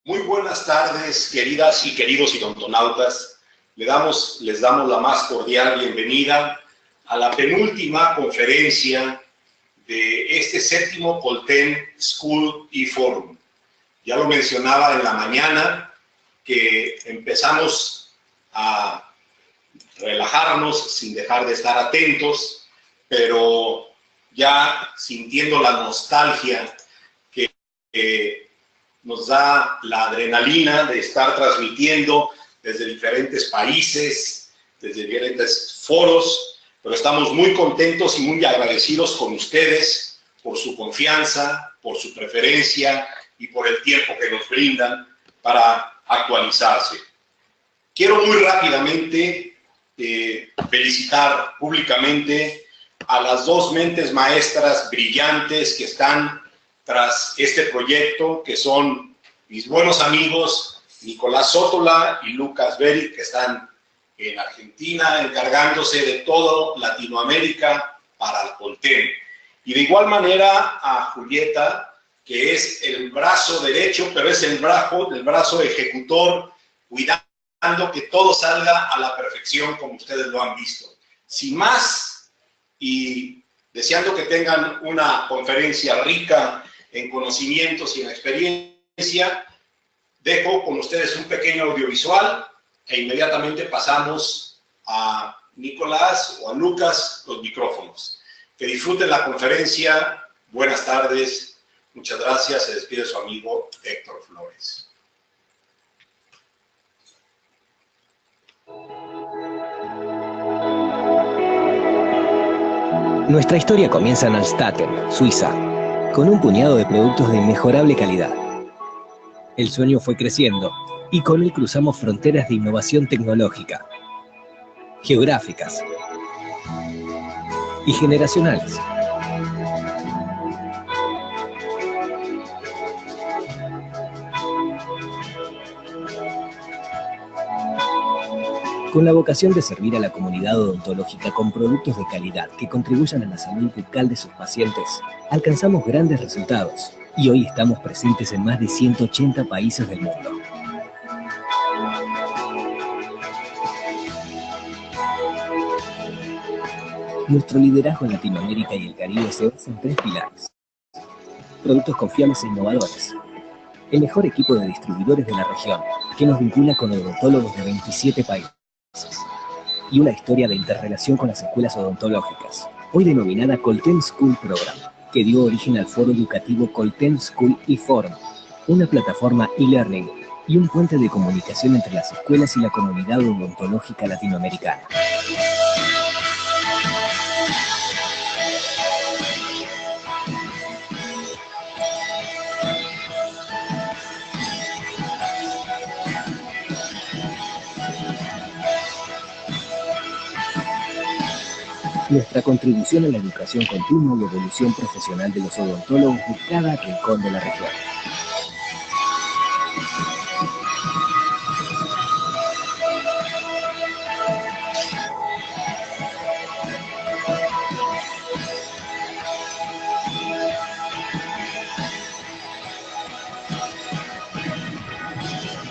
Muy buenas tardes, queridas y queridos odontonautas. Les damos la más cordial bienvenida a la penúltima conferencia de este séptimo Colten School y Forum. Ya lo mencionaba en la mañana, que empezamos a relajarnos sin dejar de estar atentos, pero ya sintiendo la nostalgia que nos da la adrenalina de estar transmitiendo desde diferentes países, desde diferentes foros, pero estamos muy contentos y muy agradecidos con ustedes por su confianza, por su preferencia y por el tiempo que nos brindan para actualizarse. Quiero muy rápidamente felicitar públicamente a las dos mentes maestras brillantes que están tras este proyecto, que son mis buenos amigos Nicolás Sótola y Lucas Beri, que están en Argentina encargándose de todo Latinoamérica para el Colten. Y de igual manera a Julieta, que es el brazo derecho, pero es el brazo ejecutor, cuidando que todo salga a la perfección como ustedes lo han visto. Sin más, y deseando que tengan una conferencia rica en conocimientos y en experiencia, dejo con ustedes un pequeño audiovisual e inmediatamente pasamos a Nicolás o a Lucas los micrófonos. Que disfruten la conferencia. Buenas tardes. Muchas gracias. Se despide su amigo Héctor Flores. Nuestra historia comienza en Alstaten, Suiza, con un puñado de productos de inmejorable calidad. El sueño fue creciendo y con él cruzamos fronteras de innovación tecnológica, geográficas y generacionales. Con la vocación de servir a la comunidad odontológica con productos de calidad que contribuyan a la salud bucal de sus pacientes, alcanzamos grandes resultados y hoy estamos presentes en más de 180 países del mundo. Nuestro liderazgo en Latinoamérica y el Caribe se basa en 3 pilares: productos confiables e innovadores, el mejor equipo de distribuidores de la región, que nos vincula con odontólogos de 27 países, y una historia de interrelación con las escuelas odontológicas, hoy denominada Colten School Program, que dio origen al foro educativo Colten School y Forum, una plataforma e-learning y un puente de comunicación entre las escuelas y la comunidad odontológica latinoamericana. Nuestra contribución a la educación continua y evolución profesional de los odontólogos de cada rincón de la región.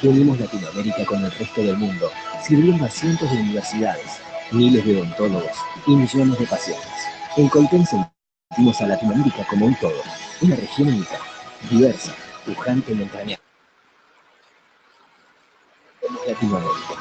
Unimos Latinoamérica con el resto del mundo, sirviendo a cientos de universidades, miles de odontólogos y millones de pacientes. En Colten sentimos a Latinoamérica como un todo, una región única, diversa, pujante y entrañable. Somos Latinoamérica.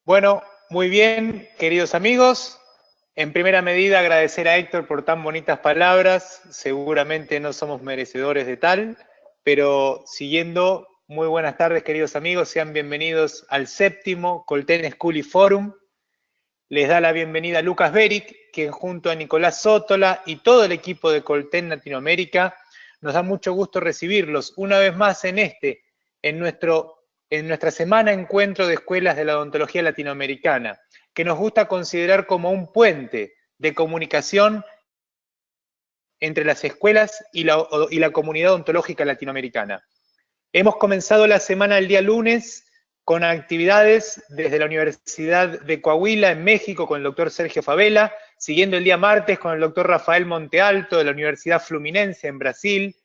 Bueno, muy bien, queridos amigos. En primera medida, agradecer a Héctor por tan bonitas palabras. Seguramente no somos merecedores de tal, pero siguiendo, muy buenas tardes, queridos amigos. Sean bienvenidos al 7º Colten School y Forum. Les da la bienvenida Lucas Beric, quien junto a Nicolás Sótola y todo el equipo de Colten Latinoamérica, nos da mucho gusto recibirlos una vez más en nuestra semana encuentro de escuelas de la odontología latinoamericana, que nos gusta considerar como un puente de comunicación entre las escuelas y la comunidad odontológica latinoamericana. Hemos comenzado la semana el día lunes con actividades desde la Universidad de Coahuila en México con el doctor Sergio Favela, siguiendo el día martes con el doctor Rafael Montealto de la Universidad Fluminense en Brasil,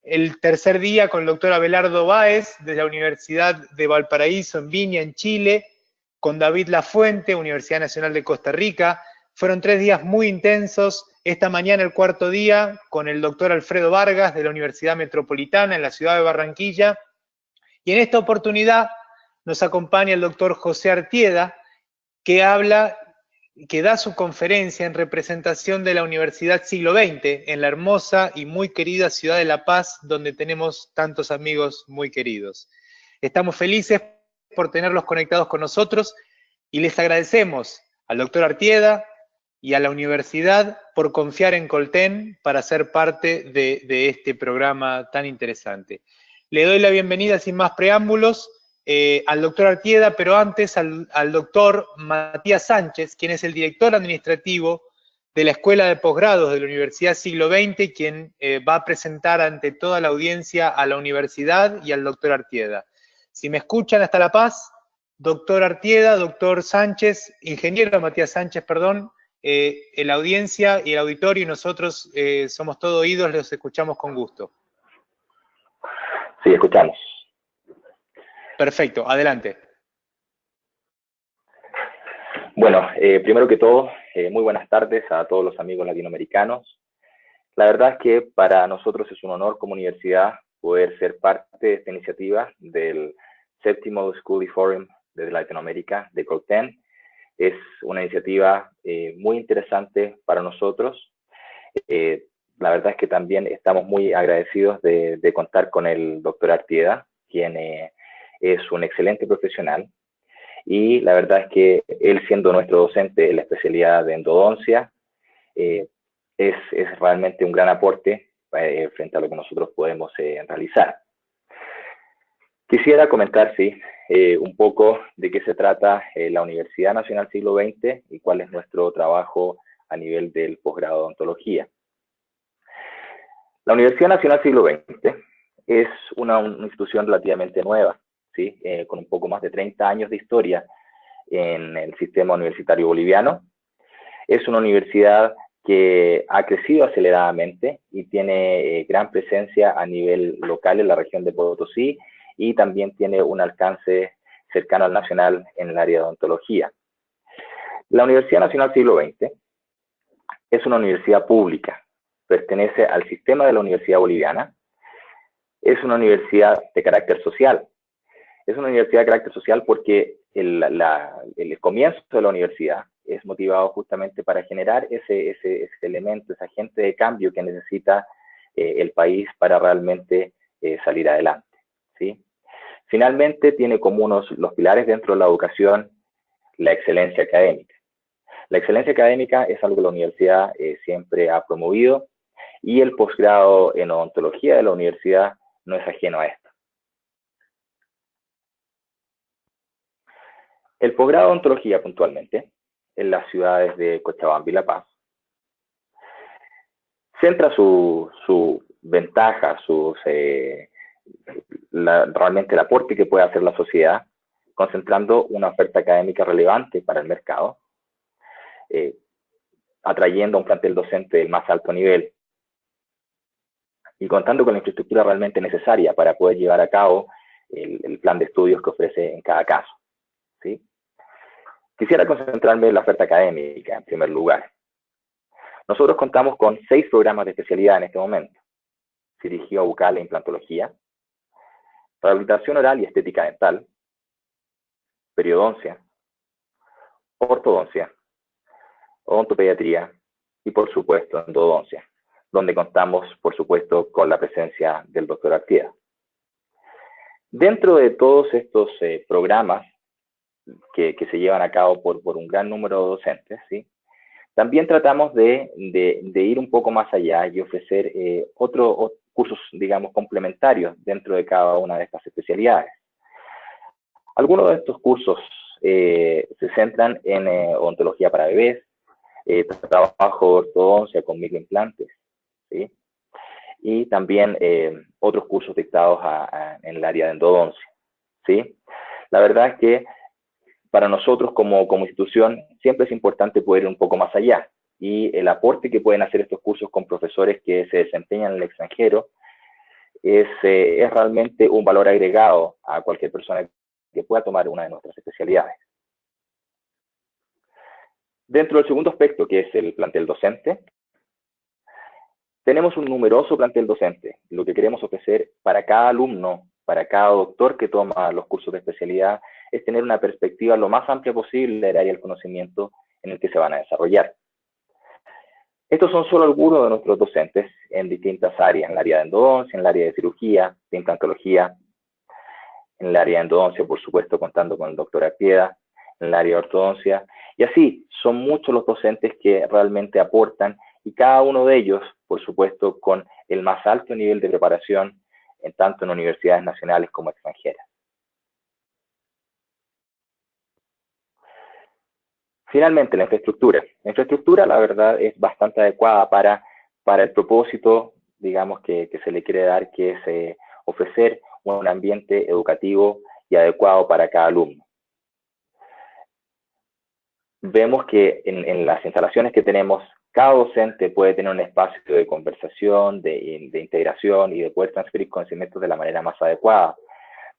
el tercer día con el doctor Abelardo Báez de la Universidad de Valparaíso en Viña, en Chile, con David Lafuente, Universidad Nacional de Costa Rica. Fueron 3 días muy intensos. Esta mañana el cuarto día con el doctor Alfredo Vargas de la Universidad Metropolitana en la ciudad de Barranquilla. Y en esta oportunidad nos acompaña el doctor José Artieda, que da su conferencia en representación de la Universidad Siglo XX en la hermosa y muy querida ciudad de La Paz, donde tenemos tantos amigos muy queridos. Estamos felices por tenerlos conectados con nosotros y les agradecemos al doctor Artieda y a la universidad por confiar en Colten para ser parte de este programa tan interesante. Le doy la bienvenida sin más preámbulos al doctor Artieda, pero antes al doctor Matías Sánchez, quien es el director administrativo de la Escuela de Posgrados de la Universidad Siglo XX, quien va a presentar ante toda la audiencia a la universidad y al doctor Artieda. Si me escuchan hasta La Paz, doctor Artieda, doctor Sánchez, ingeniero Matías Sánchez, perdón, la audiencia y el auditorio y nosotros somos todo oídos, los escuchamos con gusto. Sí, escuchamos. Perfecto, adelante. Bueno, primero que todo, muy buenas tardes a todos los amigos latinoamericanos. La verdad es que para nosotros es un honor como universidad poder ser parte de esta iniciativa del 7º School y Forum de Latinoamérica de Colten. Es una iniciativa muy interesante para nosotros. La verdad es que también estamos muy agradecidos de contar con el doctor Artieda, quien es un excelente profesional. Y la verdad es que él, siendo nuestro docente en la especialidad de endodoncia, es realmente un gran aporte frente a lo que nosotros podemos realizar. Quisiera comentar, sí, un poco de qué se trata la Universidad Nacional Siglo XX y cuál es nuestro trabajo a nivel del posgrado de odontología. La Universidad Nacional Siglo XX es una institución relativamente nueva, ¿sí? Con un poco más de 30 años de historia en el sistema universitario boliviano. Es una universidad que ha crecido aceleradamente y tiene gran presencia a nivel local en la región de Potosí y también tiene un alcance cercano al nacional en el área de odontología. La Universidad Nacional Siglo XX es una universidad pública, pertenece al sistema de la Universidad Boliviana, es una universidad de carácter social. Es una universidad de carácter social porque el comienzo de la universidad es motivado justamente para generar ese elemento, ese agente de cambio que necesita el país para realmente salir adelante, ¿sí? Finalmente, tiene como los pilares dentro de la educación la excelencia académica. La excelencia académica es algo que la universidad siempre ha promovido y el posgrado en odontología de la universidad no es ajeno a esto. El posgrado de odontología, puntualmente, en las ciudades de Cochabamba y La Paz, centra su ventaja, realmente el aporte que puede hacer la sociedad, concentrando una oferta académica relevante para el mercado, atrayendo a un plantel docente del más alto nivel y contando con la infraestructura realmente necesaria para poder llevar a cabo el plan de estudios que ofrece en cada caso, ¿sí? Quisiera concentrarme en la oferta académica, en primer lugar. Nosotros contamos con 6 programas de especialidad en este momento: cirugía bucal e implantología, rehabilitación oral y estética dental, periodoncia, ortodoncia, odontopediatría y, por supuesto, endodoncia, donde contamos, por supuesto, con la presencia del doctor Artieda. Dentro de todos estos programas que se llevan a cabo por un gran número de docentes, ¿sí? También tratamos de ir un poco más allá y ofrecer otros cursos, digamos, complementarios dentro de cada una de estas especialidades. Algunos de estos cursos se centran en odontología para bebés, trabajo de ortodoncia con microimplantes, ¿sí? Y también otros cursos dictados en el área de endodoncia, ¿sí? La verdad es que para nosotros como institución siempre es importante poder ir un poco más allá, y el aporte que pueden hacer estos cursos con profesores que se desempeñan en el extranjero es realmente un valor agregado a cualquier persona que pueda tomar una de nuestras especialidades. Dentro del segundo aspecto, que es el plantel docente, tenemos un numeroso plantel docente. Lo que queremos ofrecer para cada alumno, para cada doctor que toma los cursos de especialidad, es tener una perspectiva lo más amplia posible del área del conocimiento en el que se van a desarrollar. Estos son solo algunos de nuestros docentes en distintas áreas, en el área de endodoncia, en el área de cirugía, de implantología, en el área de endodoncia, por supuesto, contando con el doctor Artieda, en el área de ortodoncia, y así son muchos los docentes que realmente aportan, y cada uno de ellos, por supuesto, con el más alto nivel de preparación, tanto en universidades nacionales como extranjeras. Finalmente, la infraestructura. La infraestructura, la verdad, es bastante adecuada para el propósito, digamos, que se le quiere dar, que es ofrecer un ambiente educativo y adecuado para cada alumno. Vemos que en las instalaciones que tenemos, cada docente puede tener un espacio de conversación, de integración y de poder transferir conocimientos de la manera más adecuada.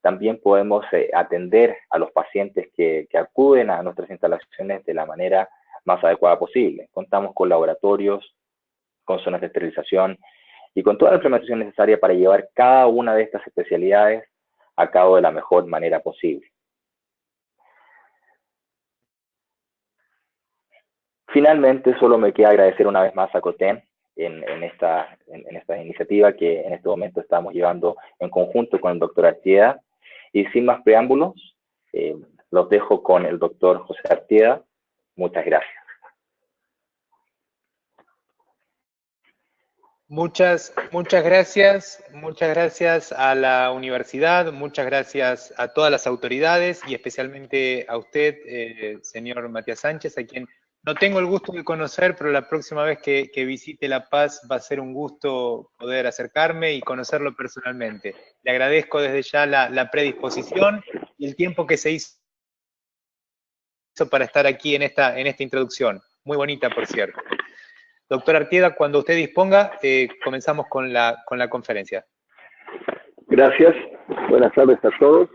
También podemos atender a los pacientes que acuden a nuestras instalaciones de la manera más adecuada posible. Contamos con laboratorios, con zonas de esterilización y con toda la implementación necesaria para llevar cada una de estas especialidades a cabo de la mejor manera posible. Finalmente, solo me queda agradecer una vez más a COTEN en esta iniciativa que en este momento estamos llevando en conjunto con el doctor Artieda. Y sin más preámbulos, los dejo con el doctor José Artieda. Muchas gracias. Muchas gracias a la universidad, muchas gracias a todas las autoridades y especialmente a usted, señor Matías Sánchez, a quien no tengo el gusto de conocer, pero la próxima vez que visite La Paz va a ser un gusto poder acercarme y conocerlo personalmente. Le agradezco desde ya la predisposición y el tiempo que se hizo para estar aquí en esta introducción. Muy bonita, por cierto. Doctor Artieda, cuando usted disponga, comenzamos con la conferencia. Gracias. Buenas tardes a todos.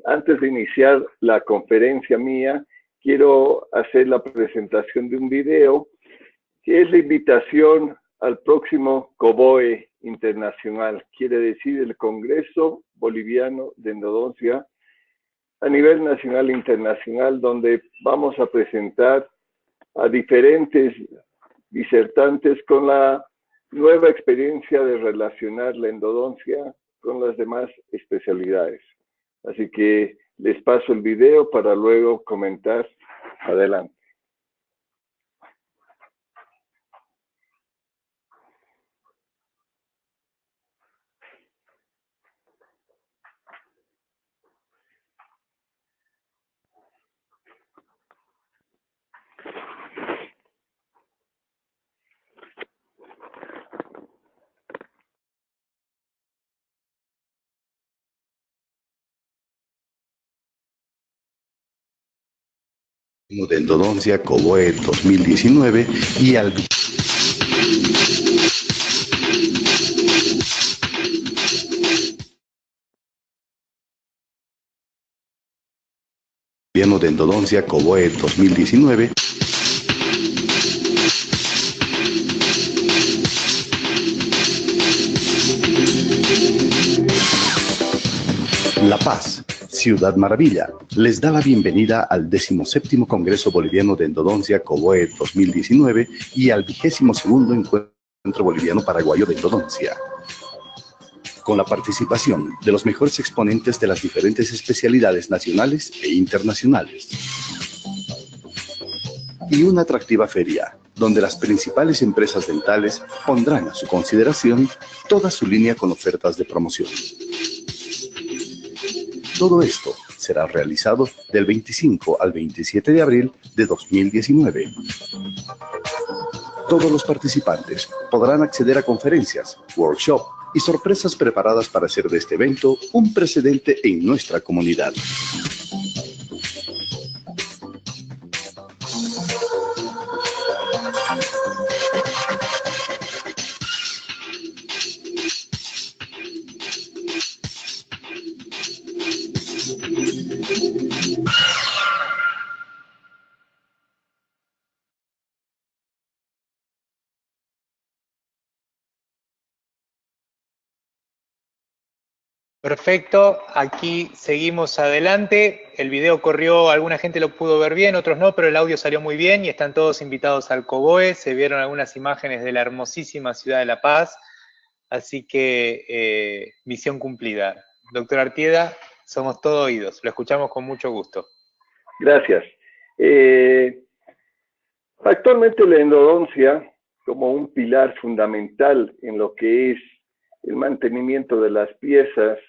Antes de iniciar la conferencia mía, quiero hacer la presentación de un video que es la invitación al próximo COBOE Internacional, quiere decir el Congreso Boliviano de Endodoncia a nivel nacional e internacional, donde vamos a presentar a diferentes disertantes con la nueva experiencia de relacionar la endodoncia con las demás especialidades. Así que les paso el video para luego comentar. Adelante. De endodoncia COBOE 2019 y al Gobierno de Endodoncia COBOE 2019. La Paz, Ciudad Maravilla les da la bienvenida al 17º Congreso Boliviano de Endodoncia COBOE 2019 y al 22º Encuentro Boliviano Paraguayo de Endodoncia, con la participación de los mejores exponentes de las diferentes especialidades nacionales e internacionales. Y una atractiva feria, donde las principales empresas dentales pondrán a su consideración toda su línea con ofertas de promoción. Todo esto será realizado del 25 al 27 de abril de 2019. Todos los participantes podrán acceder a conferencias, workshops y sorpresas preparadas para hacer de este evento un precedente en nuestra comunidad. Perfecto, aquí seguimos adelante. El video corrió, alguna gente lo pudo ver bien, otros no, pero el audio salió muy bien y están todos invitados al COBOE. Se vieron algunas imágenes de la hermosísima ciudad de La Paz, así que misión cumplida. Doctor Artieda, somos todo oídos, lo escuchamos con mucho gusto. Gracias. Actualmente la endodoncia, como un pilar fundamental en lo que es el mantenimiento de las piezas,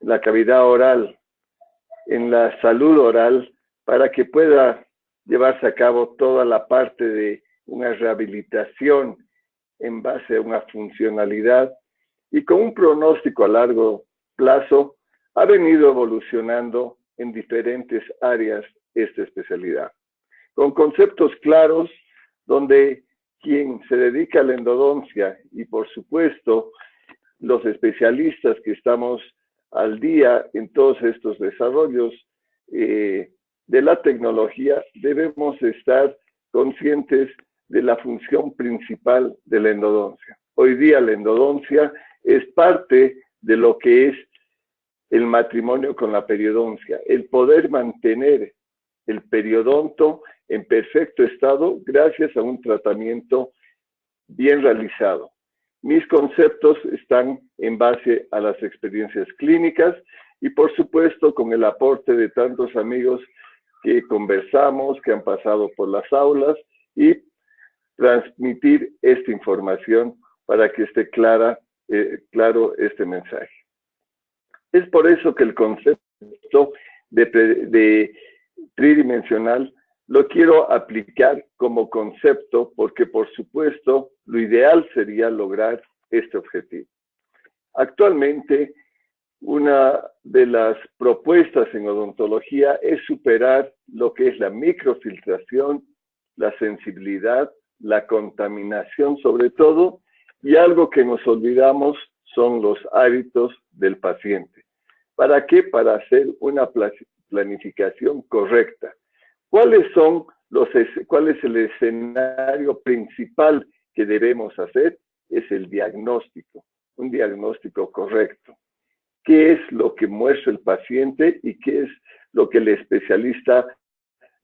la cavidad oral, en la salud oral, para que pueda llevarse a cabo toda la parte de una rehabilitación en base a una funcionalidad y con un pronóstico a largo plazo, ha venido evolucionando en diferentes áreas esta especialidad, con conceptos claros donde quien se dedica a la endodoncia y por supuesto los especialistas que estamos al día en todos estos desarrollos de la tecnología, debemos estar conscientes de la función principal de la endodoncia. Hoy día la endodoncia es parte de lo que es el matrimonio con la periodoncia, el poder mantener el periodonto en perfecto estado gracias a un tratamiento bien realizado. Mis conceptos están en base a las experiencias clínicas y por supuesto con el aporte de tantos amigos que conversamos, que han pasado por las aulas y transmitir esta información para que esté claro este mensaje. Es por eso que el concepto de tridimensional lo quiero aplicar como concepto porque, por supuesto, lo ideal sería lograr este objetivo. Actualmente, una de las propuestas en odontología es superar lo que es la microfiltración, la sensibilidad, la contaminación sobre todo, y algo que nos olvidamos son los hábitos del paciente. ¿Para qué? Para hacer una planificación correcta. ¿Cuál es el escenario principal que debemos hacer? Es el diagnóstico, un diagnóstico correcto. ¿Qué es lo que muestra el paciente y qué es lo que el especialista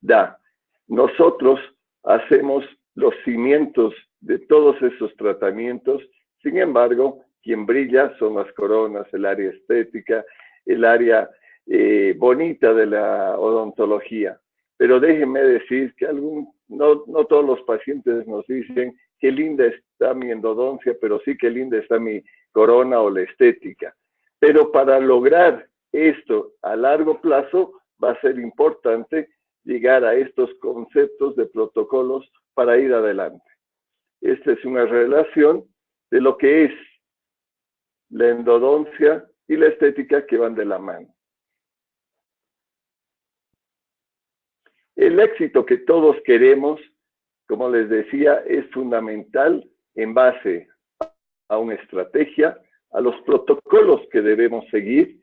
da? Nosotros hacemos los cimientos de todos esos tratamientos, sin embargo, quien brilla son las coronas, el área estética, el área bonita de la odontología. Pero déjenme decir que no todos los pacientes nos dicen qué linda está mi endodoncia, pero sí qué linda está mi corona o la estética. Pero para lograr esto a largo plazo va a ser importante llegar a estos conceptos de protocolos para ir adelante. Esta es una relación de lo que es la endodoncia y la estética que van de la mano. El éxito que todos queremos, como les decía, es fundamental en base a una estrategia, a los protocolos que debemos seguir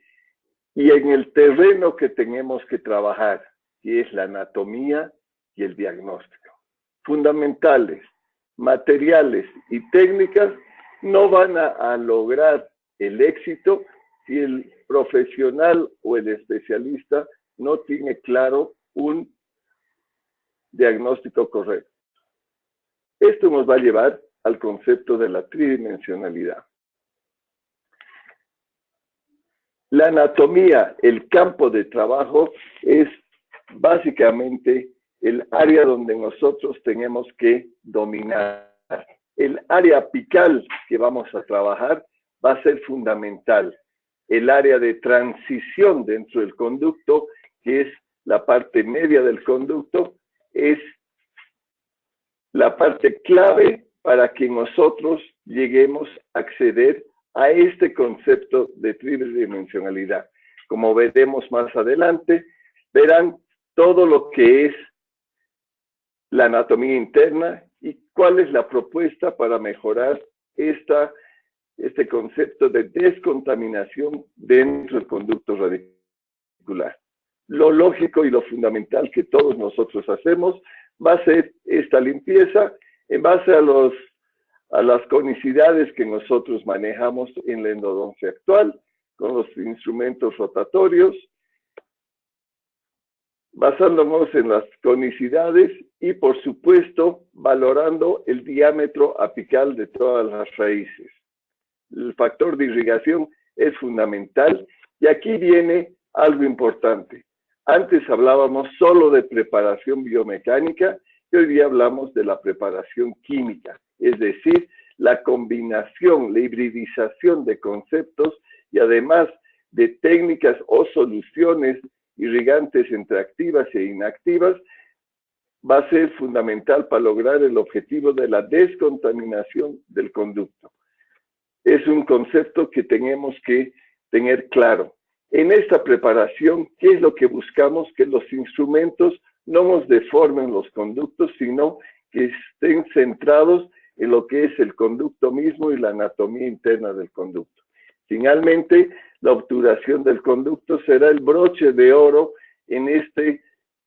y en el terreno que tenemos que trabajar, que es la anatomía y el diagnóstico. Fundamentales, materiales y técnicas no van a lograr el éxito si el profesional o el especialista no tiene claro un diagnóstico correcto. Esto nos va a llevar al concepto de la tridimensionalidad. La anatomía, el campo de trabajo, es básicamente el área donde nosotros tenemos que dominar. El área apical que vamos a trabajar va a ser fundamental. El área de transición dentro del conducto, que es la parte media del conducto, es la parte clave para que nosotros lleguemos a acceder a este concepto de tridimensionalidad. Como veremos más adelante, verán todo lo que es la anatomía interna y cuál es la propuesta para mejorar este concepto de descontaminación dentro del conducto radicular. Lo lógico y lo fundamental que todos nosotros hacemos va a ser esta limpieza en base a las conicidades que nosotros manejamos en la endodoncia actual, con los instrumentos rotatorios, basándonos en las conicidades y, por supuesto, valorando el diámetro apical de todas las raíces. El factor de irrigación es fundamental y aquí viene algo importante. Antes hablábamos solo de preparación biomecánica y hoy día hablamos de la preparación química, es decir, la combinación, la hibridización de conceptos y además de técnicas o soluciones irrigantes entre activas e inactivas va a ser fundamental para lograr el objetivo de la descontaminación del conducto. Es un concepto que tenemos que tener claro. En esta preparación, ¿qué es lo que buscamos? Que los instrumentos no nos deformen los conductos, sino que estén centrados en lo que es el conducto mismo y la anatomía interna del conducto. Finalmente, la obturación del conducto será el broche de oro en este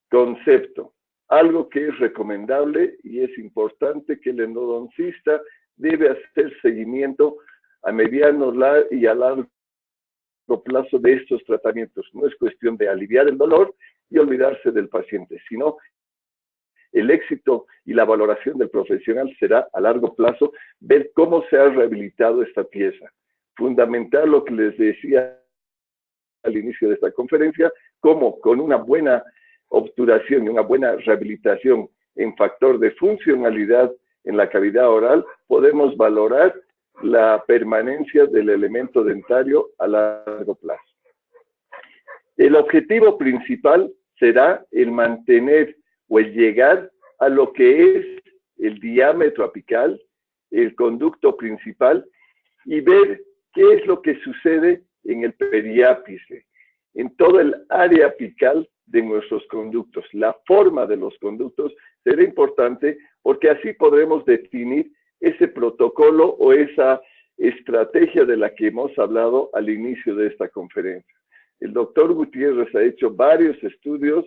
concepto. Algo que es recomendable y es importante que el endodoncista debe hacer seguimiento a mediano y a largo plazo de estos tratamientos. No es cuestión de aliviar el dolor y olvidarse del paciente, sino el éxito y la valoración del profesional será a largo plazo ver cómo se ha rehabilitado esta pieza. Fundamental lo que les decía al inicio de esta conferencia, cómo con una buena obturación y una buena rehabilitación en factor de funcionalidad en la cavidad oral, podemos valorar la permanencia del elemento dentario a largo plazo. El objetivo principal será el mantener o el llegar a lo que es el diámetro apical, el conducto principal, y ver qué es lo que sucede en el periápice, en todo el área apical de nuestros conductos. La forma de los conductos será importante porque así podremos definir ese protocolo o esa estrategia de la que hemos hablado al inicio de esta conferencia. El doctor Gutiérrez ha hecho varios estudios,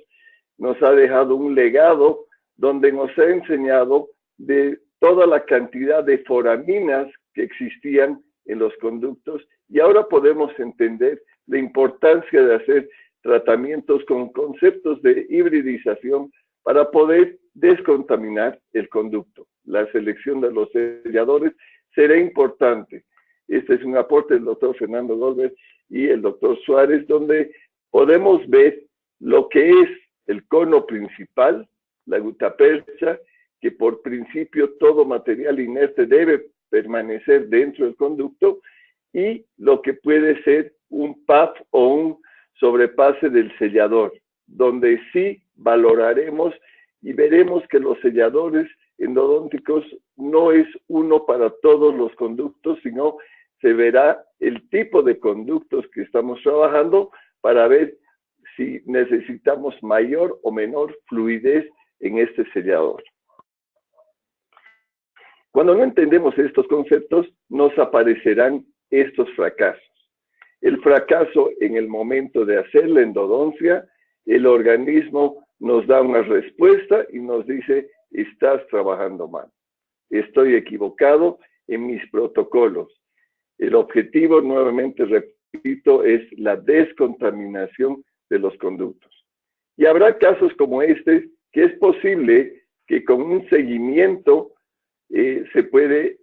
nos ha dejado un legado donde nos ha enseñado de toda la cantidad de foraminas que existían en los conductos y ahora podemos entender la importancia de hacer tratamientos con conceptos de hibridización para poder descontaminar el conducto. La selección de los selladores será importante. Este es un aporte del doctor Fernando Goldberg y el doctor Suárez, donde podemos ver lo que es el cono principal, la gutapercha, que por principio todo material inerte debe permanecer dentro del conducto, y lo que puede ser un PAF o un sobrepase del sellador, donde sí valoraremos y veremos que los selladores endodónticos no es uno para todos los conductos, sino se verá el tipo de conductos que estamos trabajando para ver si necesitamos mayor o menor fluidez en este sellador. Cuando no entendemos estos conceptos, nos aparecerán estos fracasos. El fracaso en el momento de hacer la endodoncia, el organismo nos da una respuesta y nos dice, estás trabajando mal, estoy equivocado en mis protocolos. El objetivo, nuevamente es la descontaminación de los conductos. Y habrá casos como este que es posible que con un seguimiento se puede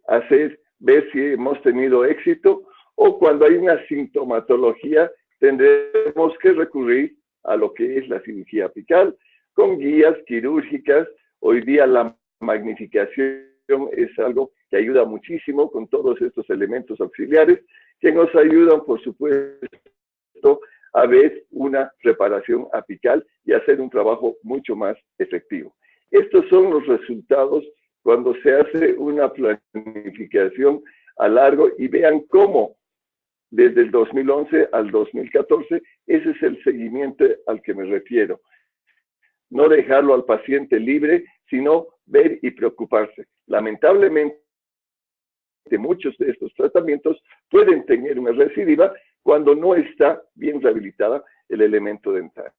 ver si hemos tenido éxito, o cuando hay una sintomatología tendremos que recurrir a lo que es la cirugía apical con guías quirúrgicas. Hoy día la magnificación es algo que ayuda muchísimo con todos estos elementos auxiliares que nos ayudan, por supuesto, a ver una reparación apical y hacer un trabajo mucho más efectivo. Estos son los resultados cuando se hace una planificación a largo, y vean cómo desde el 2011 al 2014, ese es el seguimiento al que me refiero. No dejarlo al paciente libre, sino ver y preocuparse. Lamentablemente, muchos de estos tratamientos pueden tener una recidiva cuando no está bien rehabilitada el elemento dentario.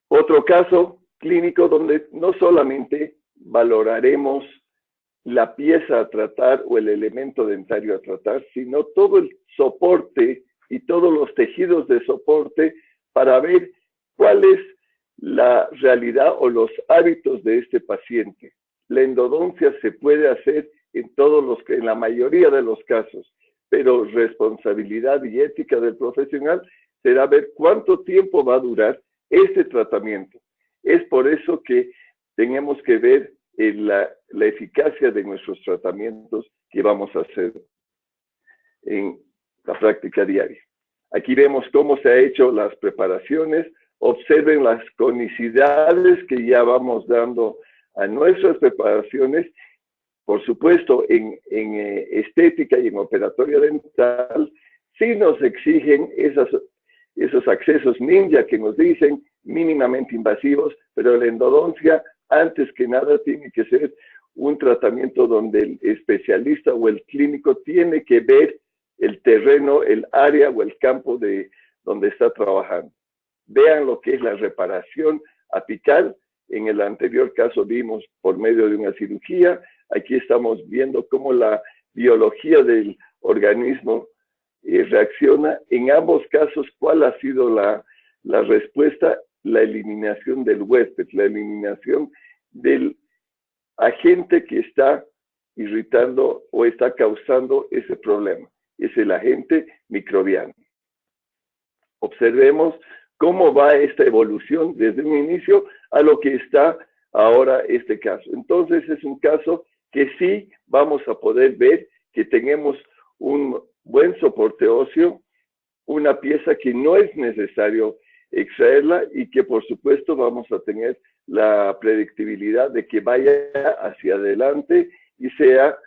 Otro caso clínico donde no solamente valoraremos la pieza a tratar o el elemento dentario a tratar, sino todo el soporte y todos los tejidos de soporte para ver cuál es la realidad o los hábitos de este paciente. La endodoncia se puede hacer en la mayoría de los casos, pero responsabilidad y ética del profesional será ver cuánto tiempo va a durar este tratamiento. Es por eso que tenemos que ver la eficacia de nuestros tratamientos que vamos a hacer en la práctica diaria. Aquí vemos cómo se han hecho las preparaciones. Observen las conicidades que ya vamos dando a nuestras preparaciones. Por supuesto, en estética y en operatoria dental, sí nos exigen esos accesos ninja que nos dicen mínimamente invasivos, pero la endodoncia, antes que nada, tiene que ser un tratamiento donde el especialista o el clínico tiene que ver el terreno, el área o el campo de donde está trabajando. Vean lo que es la reparación apical. En el anterior caso vimos por medio de una cirugía. Aquí estamos viendo cómo la biología del organismo reacciona. En ambos casos, ¿cuál ha sido la respuesta? La eliminación del huésped, la eliminación del agente que está irritando o está causando ese problema. Es el agente microbiano. Observemos cómo va esta evolución desde un inicio a lo que está ahora este caso. Entonces es un caso que sí vamos a poder ver que tenemos un buen soporte óseo, una pieza que no es necesario extraerla y que por supuesto vamos a tener la predictibilidad de que vaya hacia adelante y sea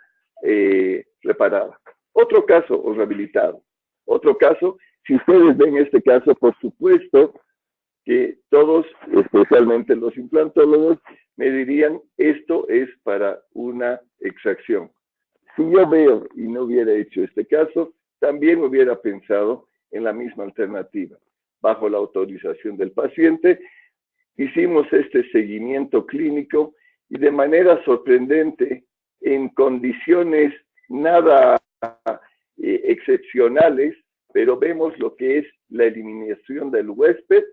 reparada. Otro caso, o rehabilitado. Otro caso, si ustedes ven este caso, por supuesto que todos, especialmente los implantólogos, me dirían, esto es para una extracción. Si yo veo y no hubiera hecho este caso, también hubiera pensado en la misma alternativa. Bajo la autorización del paciente, hicimos este seguimiento clínico y de manera sorprendente, en condiciones nada excepcionales, pero vemos lo que es la eliminación del huésped,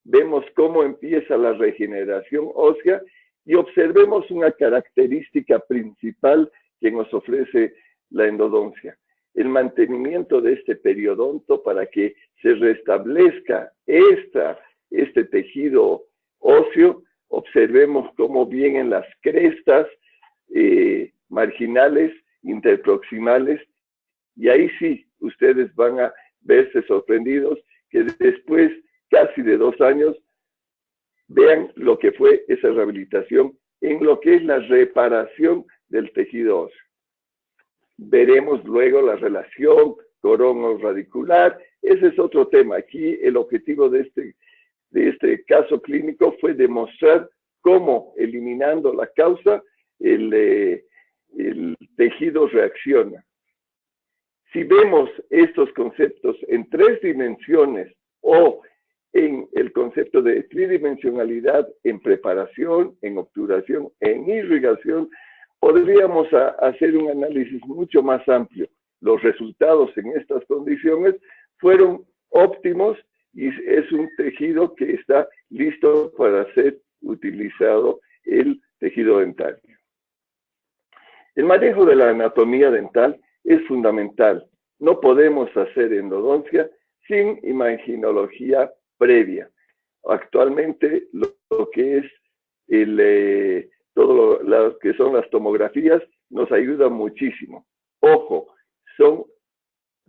vemos cómo empieza la regeneración ósea y observemos una característica principal que nos ofrece la endodoncia. El mantenimiento de este periodonto para que se restablezca este tejido óseo. Observemos cómo vienen las crestas marginales, interproximales, y ahí sí, ustedes van a verse sorprendidos que después casi de 2 años vean lo que fue esa rehabilitación en lo que es la reparación del tejido óseo. Veremos luego la relación corono-radicular. Ese es otro tema. Aquí el objetivo de este caso clínico fue demostrar cómo, eliminando la causa, el tejido reacciona. Si vemos estos conceptos en 3 dimensiones o en el concepto de tridimensionalidad en preparación, en obturación, en irrigación, podríamos hacer un análisis mucho más amplio. los resultados en estas condiciones fueron óptimos y es un tejido que está listo para ser utilizado, el tejido dentario. El manejo de la anatomía dental es fundamental. No podemos hacer endodoncia sin imaginología previa. Actualmente lo que es todo lo que son las tomografías nos ayuda muchísimo. Ojo, son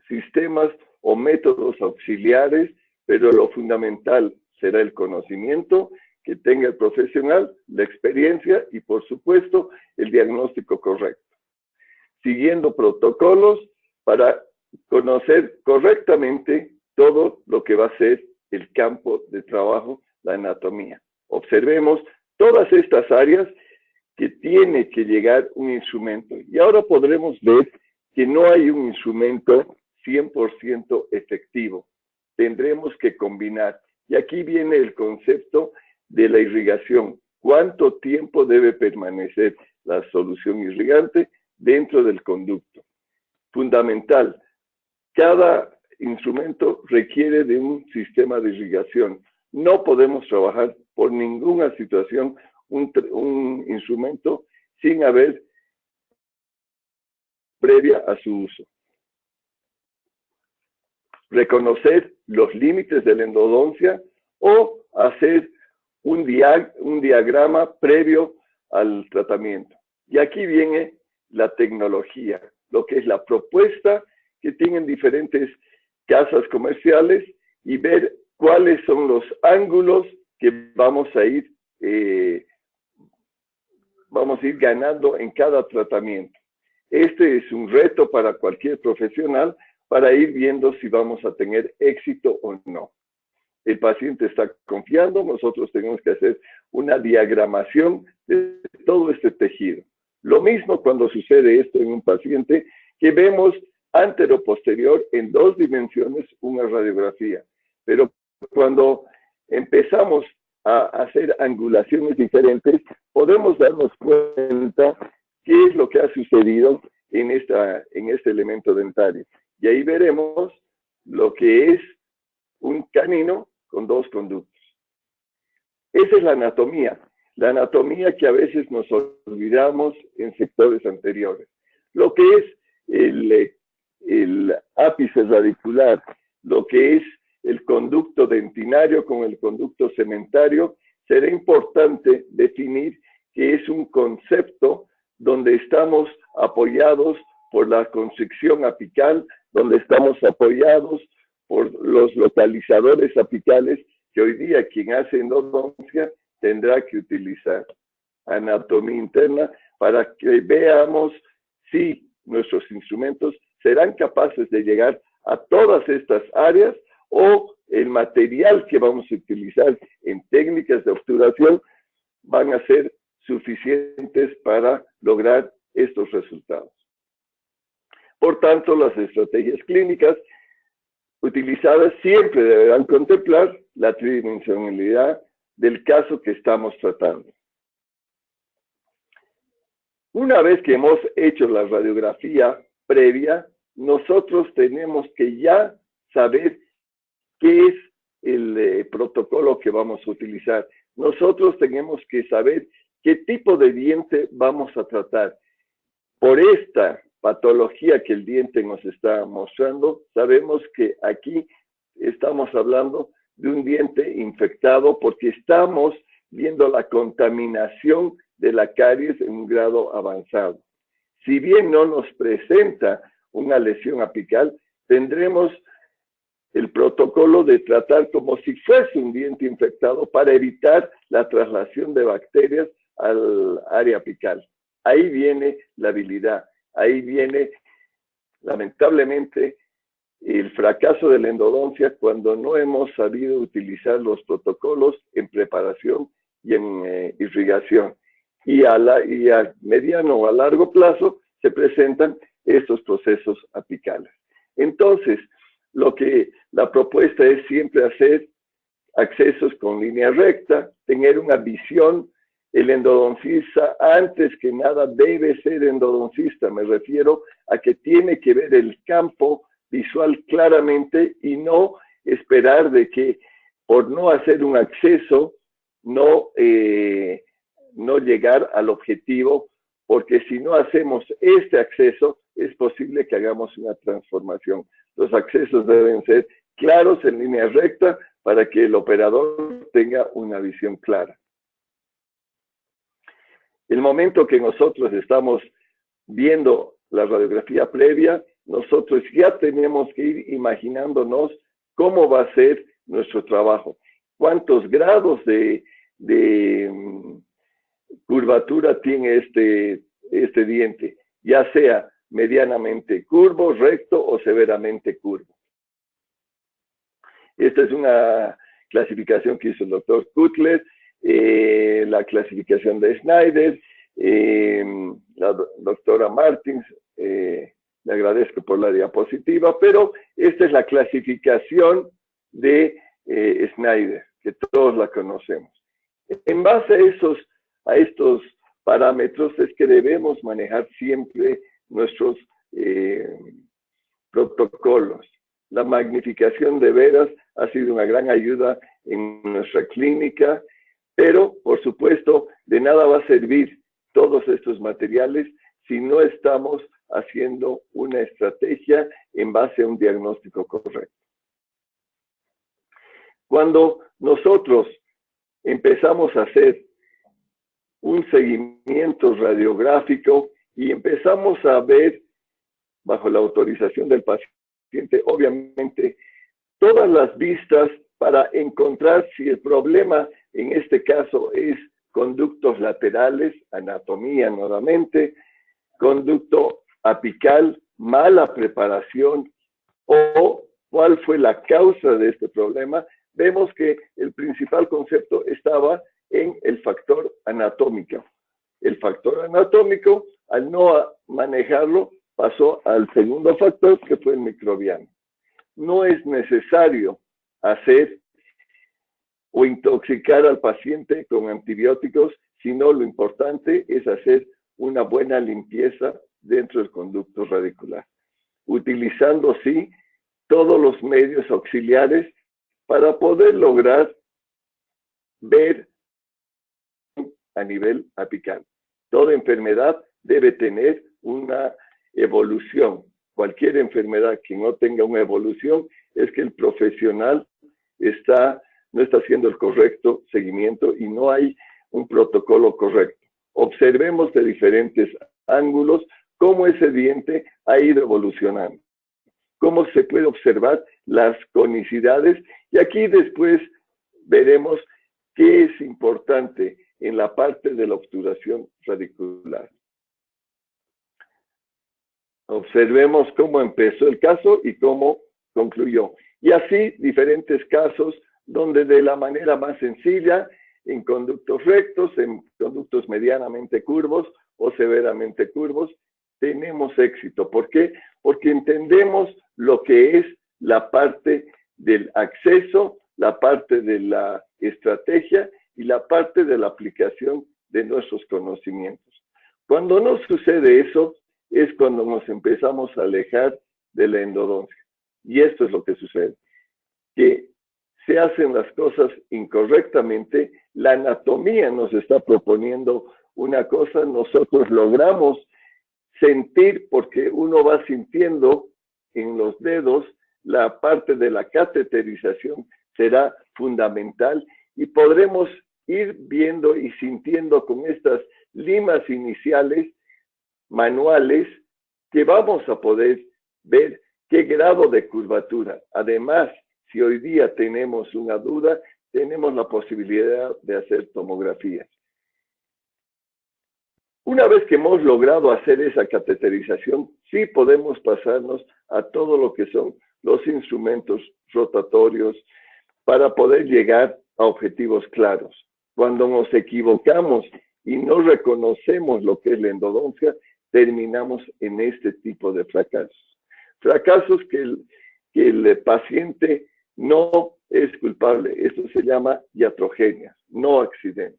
sistemas o métodos auxiliares, pero lo fundamental será el conocimiento que tenga el profesional, la experiencia y, por supuesto, el diagnóstico correcto. Siguiendo protocolos para conocer correctamente todo lo que va a ser el campo de trabajo, la anatomía. Observemos todas estas áreas que tiene que llegar un instrumento. Y ahora podremos ver que no hay un instrumento 100% efectivo. Tendremos que combinar. Y aquí viene el concepto de la irrigación. ¿Cuánto tiempo debe permanecer la solución irrigante dentro del conducto? Fundamental. Cada instrumento requiere de un sistema de irrigación. No podemos trabajar por ninguna situación un instrumento sin haber previa a su uso. Reconocer los límites de la endodoncia o hacer un diagrama previo al tratamiento. Y aquí viene la tecnología, lo que es la propuesta que tienen diferentes casas comerciales y ver cuáles son los ángulos que vamos a ir ganando en cada tratamiento. Este es un reto para cualquier profesional para ir viendo si vamos a tener éxito o no. El paciente está confiando, nosotros tenemos que hacer una diagramación de todo este tejido. Lo mismo cuando sucede esto en un paciente que vemos antero-posterior en 2 dimensiones una radiografía. Pero cuando empezamos a hacer angulaciones diferentes, podemos darnos cuenta qué es lo que ha sucedido en este elemento dentario. Y ahí veremos lo que es un canino con 2 conductos. Esa es la anatomía que a veces nos olvidamos en sectores anteriores. Lo que es el ápice radicular, lo que es el conducto dentinario con el conducto cementario, será importante definir que es un concepto donde estamos apoyados por la constricción apical, donde estamos apoyados por los localizadores apicales, que hoy día quien hace endodoncia tendrá que utilizar anatomía interna para que veamos si nuestros instrumentos serán capaces de llegar a todas estas áreas o el material que vamos a utilizar en técnicas de obturación van a ser suficientes para lograr estos resultados. Por tanto, las estrategias clínicas utilizadas siempre deberán contemplar la tridimensionalidad del caso que estamos tratando. Una vez que hemos hecho la radiografía previa, nosotros tenemos que ya saber qué es el protocolo que vamos a utilizar. Nosotros tenemos que saber qué tipo de diente vamos a tratar. Por esta patología que el diente nos está mostrando, sabemos que aquí estamos hablando de un diente infectado porque estamos viendo la contaminación de la caries en un grado avanzado. Si bien no nos presenta una lesión apical, tendremos el protocolo de tratar como si fuese un diente infectado para evitar la traslación de bacterias al área apical. Ahí viene la habilidad, ahí viene, lamentablemente, el fracaso de la endodoncia cuando no hemos sabido utilizar los protocolos en preparación y en irrigación. Y a mediano o a largo plazo se presentan estos procesos apicales. Entonces, la propuesta es siempre hacer accesos con línea recta, tener una visión. El endodoncista, antes que nada, debe ser endodoncista. Me refiero a que tiene que ver el campo visual claramente y no esperar de que por no hacer un acceso no llegar al objetivo, porque si no hacemos este acceso es posible que hagamos una transformación. Los accesos deben ser claros en línea recta para que el operador tenga una visión clara. El momento que nosotros estamos viendo la radiografía previa, nosotros ya tenemos que ir imaginándonos cómo va a ser nuestro trabajo, cuántos grados de curvatura tiene este diente, ya sea medianamente curvo, recto o severamente curvo. Esta es una clasificación que hizo el doctor Cutler, la clasificación de Schneider, la doctora Martins, le agradezco por la diapositiva, pero esta es la clasificación de Schneider, que todos la conocemos. En base a estos parámetros es que debemos manejar siempre nuestros protocolos. La magnificación de veras ha sido una gran ayuda en nuestra clínica, pero por supuesto de nada va a servir todos estos materiales si no estamos haciendo una estrategia en base a un diagnóstico correcto. Cuando nosotros empezamos a hacer un seguimiento radiográfico y empezamos a ver, bajo la autorización del paciente, obviamente, todas las vistas para encontrar si el problema en este caso es conductos laterales, anatomía nuevamente, conducto apical, mala preparación o cuál fue la causa de este problema, vemos que el principal concepto estaba en el factor anatómico. El factor anatómico, al no manejarlo, pasó al segundo factor, que fue el microbiano. No es necesario hacer o intoxicar al paciente con antibióticos, sino lo importante es hacer una buena limpieza dentro del conducto radicular, utilizando, sí, todos los medios auxiliares para poder lograr ver a nivel apical. Toda enfermedad debe tener una evolución. Cualquier enfermedad que no tenga una evolución es que el profesional no está haciendo el correcto seguimiento y no hay un protocolo correcto. Observemos de diferentes ángulos cómo ese diente ha ido evolucionando, cómo se puede observar las conicidades y aquí después veremos qué es importante en la parte de la obturación radicular. Observemos cómo empezó el caso y cómo concluyó. Y así diferentes casos donde de la manera más sencilla, en conductos rectos, en conductos medianamente curvos o severamente curvos, tenemos éxito. ¿Por qué? Porque entendemos lo que es la parte del acceso, la parte de la estrategia y la parte de la aplicación de nuestros conocimientos. Cuando no sucede eso, es cuando nos empezamos a alejar de la endodoncia. Y esto es lo que sucede, que se hacen las cosas incorrectamente, la anatomía nos está proponiendo una cosa, nosotros logramos sentir, porque uno va sintiendo en los dedos, la parte de la cateterización será fundamental y podremos ir viendo y sintiendo con estas limas iniciales manuales que vamos a poder ver qué grado de curvatura. Además, si hoy día tenemos una duda, tenemos la posibilidad de hacer tomografías. Una vez que hemos logrado hacer esa cateterización, sí podemos pasarnos a todo lo que son los instrumentos rotatorios para poder llegar a objetivos claros. Cuando nos equivocamos y no reconocemos lo que es la endodoncia, terminamos en este tipo de fracasos. Fracasos que el paciente no es culpable. Esto se llama iatrogenia, no accidente.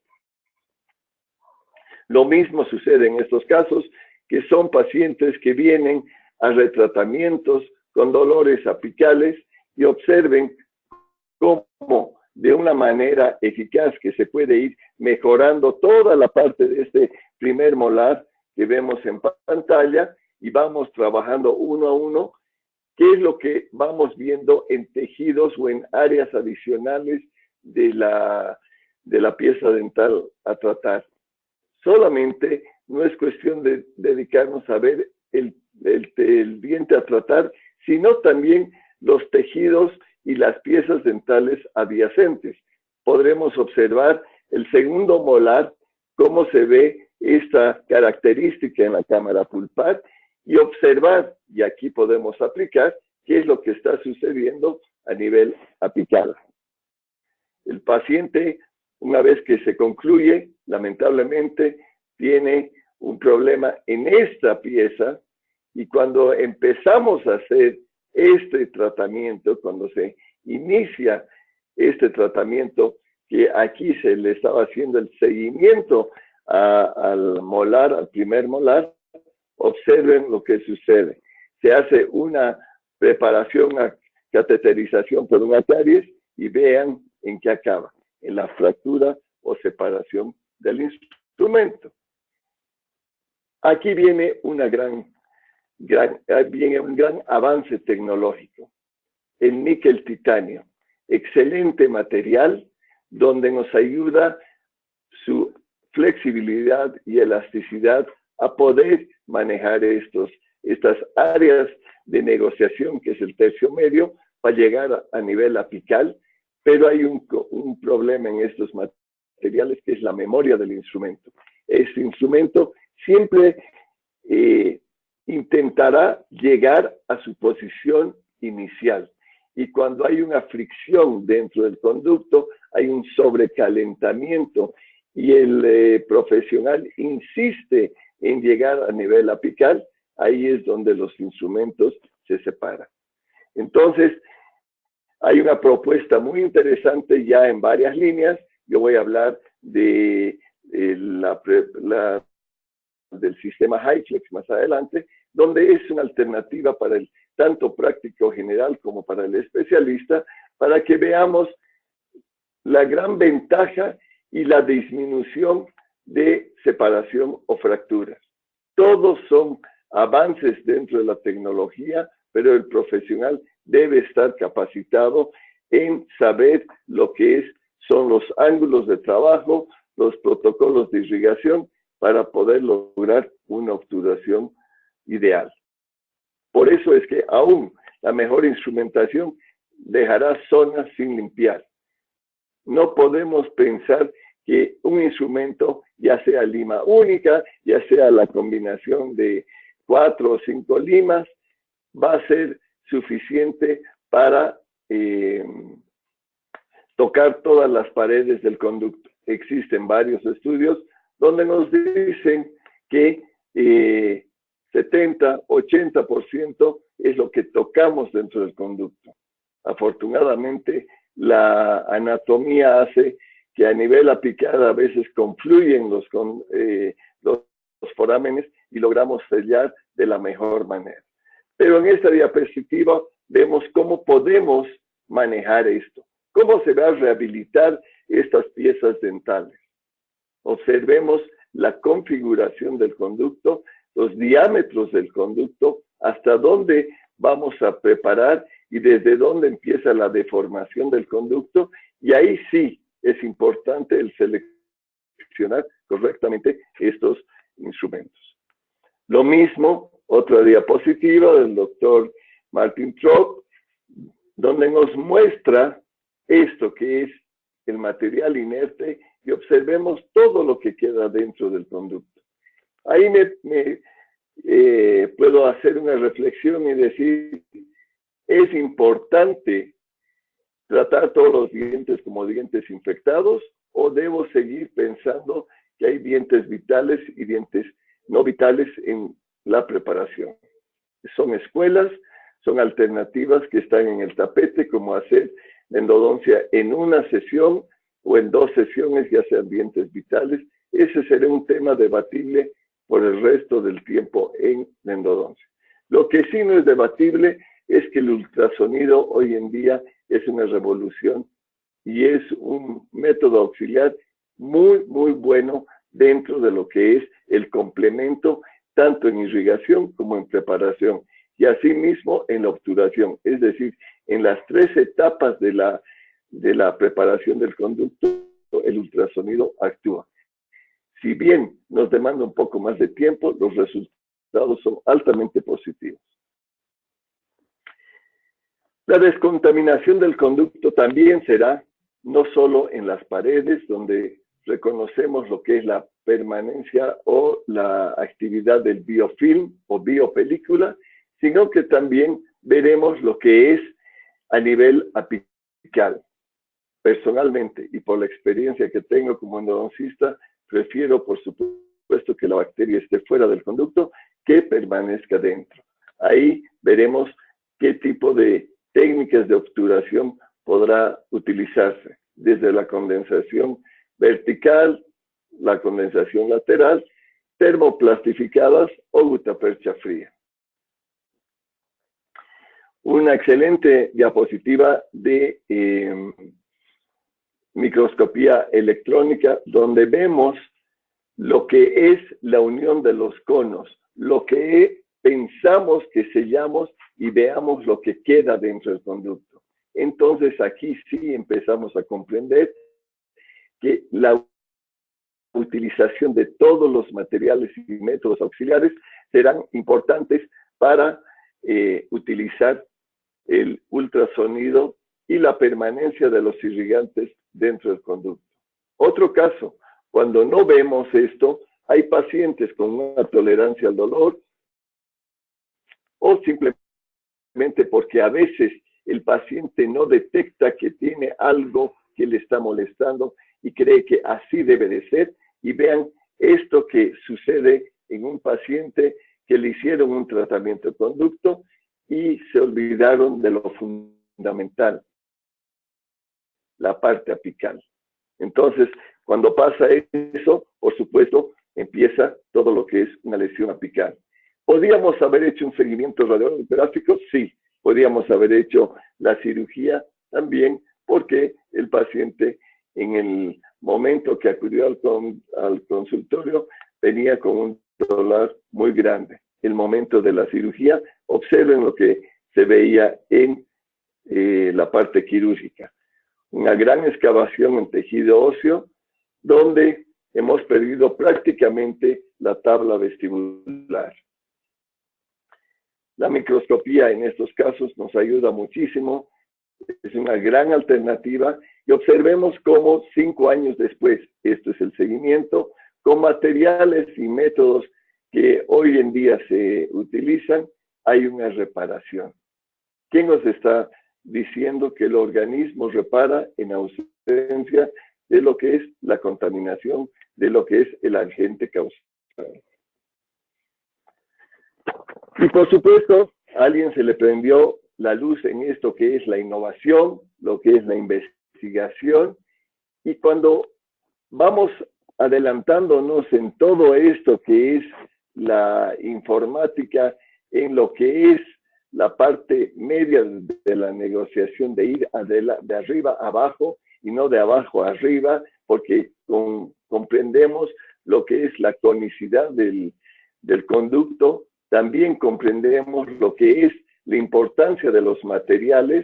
Lo mismo sucede en estos casos, que son pacientes que vienen a retratamientos con dolores apicales y observen cómo de una manera eficaz que se puede ir mejorando toda la parte de este primer molar que vemos en pantalla y vamos trabajando uno a uno qué es lo que vamos viendo en tejidos o en áreas adicionales de la pieza dental a tratar. Solamente no es cuestión de dedicarnos a ver el diente a tratar, sino también los tejidos y las piezas dentales adyacentes. Podremos observar el segundo molar, cómo se ve esta característica en la cámara pulpar y observar, y aquí podemos aplicar, qué es lo que está sucediendo a nivel apical. El paciente, una vez que se concluye, lamentablemente, tiene un problema en esta pieza y cuando empezamos a hacer este tratamiento, cuando se inicia este tratamiento, que aquí se le estaba haciendo el seguimiento al molar, al primer molar, observen lo que sucede. Se hace una preparación a cateterización por una caries y vean en qué acaba, en la fractura o separación del instrumento. Aquí viene un gran avance tecnológico. El níquel titanio, excelente material donde nos ayuda su flexibilidad y elasticidad a poder manejar estas áreas de negociación, que es el tercio medio, para llegar a nivel apical, pero hay un problema en estos materiales que es la memoria del instrumento. Este instrumento siempre intentará llegar a su posición inicial. Y cuando hay una fricción dentro del conducto, hay un sobrecalentamiento y el profesional insiste en llegar a nivel apical, ahí es donde los instrumentos se separan. Entonces, hay una propuesta muy interesante ya en varias líneas. Yo voy a hablar de del sistema HyFlex más adelante, donde es una alternativa para el tanto práctico general como para el especialista, para que veamos la gran ventaja y la disminución de separación o fracturas. Todos son avances dentro de la tecnología, pero el profesional debe estar capacitado en saber lo que son los ángulos de trabajo, los protocolos de irrigación, para poder lograr una obturación ideal. Por eso es que aún la mejor instrumentación dejará zonas sin limpiar. No podemos pensar que un instrumento, ya sea lima única, ya sea la combinación de 4 o 5 limas, va a ser suficiente para tocar todas las paredes del conducto. Existen varios estudios donde nos dicen que 70, 80% es lo que tocamos dentro del conducto. Afortunadamente, la anatomía hace que a nivel apical a veces confluyen los forámenes y logramos sellar de la mejor manera. Pero en esta diapositiva vemos cómo podemos manejar esto, cómo se va a rehabilitar estas piezas dentales. Observemos la configuración del conducto, los diámetros del conducto, hasta dónde vamos a preparar y desde dónde empieza la deformación del conducto, y ahí sí es importante el seleccionar correctamente estos instrumentos. Lo mismo, otra diapositiva del doctor Martin Tropp, donde nos muestra esto que es el material inerte y observemos todo lo que queda dentro del conducto. Ahí puedo hacer una reflexión y decir, ¿es importante tratar todos los dientes como dientes infectados o debo seguir pensando que hay dientes vitales y dientes no vitales en la preparación? Son escuelas, son alternativas que están en el tapete, como hacer endodoncia en una sesión o en 2 sesiones, ya sean dientes vitales. Ese será un tema debatible por el resto del tiempo en la endodoncia. Lo que sí no es debatible es que el ultrasonido hoy en día es una revolución y es un método auxiliar muy, muy bueno dentro de lo que es el complemento, tanto en irrigación como en preparación, y asimismo en la obturación, es decir, en las 3 etapas de la preparación del conducto, el ultrasonido actúa. Si bien nos demanda un poco más de tiempo, los resultados son altamente positivos. La descontaminación del conducto también será no solo en las paredes, donde reconocemos lo que es la permanencia o la actividad del biofilm o biopelícula, sino que también veremos lo que es a nivel apical. Personalmente, y por la experiencia que tengo como endodoncista, prefiero, por supuesto, que la bacteria esté fuera del conducto que permanezca dentro. Ahí veremos qué tipo de técnicas de obturación podrá utilizarse, desde la condensación vertical, la condensación lateral, termoplastificadas o gutapercha fría. Una excelente diapositiva de microscopía electrónica, donde vemos lo que es la unión de los conos, lo que pensamos que sellamos y veamos lo que queda dentro del conducto. Entonces aquí sí empezamos a comprender que la utilización de todos los materiales y métodos auxiliares serán importantes para utilizar el ultrasonido y la permanencia de los irrigantes dentro del conducto. Otro caso, cuando no vemos esto, hay pacientes con una tolerancia al dolor o simplemente porque a veces el paciente no detecta que tiene algo que le está molestando y cree que así debe de ser. Y vean esto que sucede en un paciente que le hicieron un tratamiento de conducto y se olvidaron de lo fundamental, la parte apical. Entonces, cuando pasa eso, por supuesto, empieza todo lo que es una lesión apical. ¿Podríamos haber hecho un seguimiento radiográfico? Sí. Podríamos haber hecho la cirugía también, porque el paciente en el momento que acudió al consultorio venía con un dolor muy grande. El momento de la cirugía, observen lo que se veía en la parte quirúrgica. Una gran excavación en tejido óseo, donde hemos perdido prácticamente la tabla vestibular. La microscopía en estos casos nos ayuda muchísimo, es una gran alternativa, y observemos cómo 5 años después, esto es el seguimiento, con materiales y métodos que hoy en día se utilizan, hay una reparación. ¿Quién nos está diciendo que el organismo repara en ausencia de lo que es la contaminación, de lo que es el agente causal? Y por supuesto, a alguien se le prendió la luz en esto que es la innovación, lo que es la investigación, y cuando vamos adelantándonos en todo esto que es la informática, en lo que es la parte media de la negociación, de ir de arriba a abajo y no de abajo a arriba, porque comprendemos lo que es la conicidad del conducto, también comprendemos lo que es la importancia de los materiales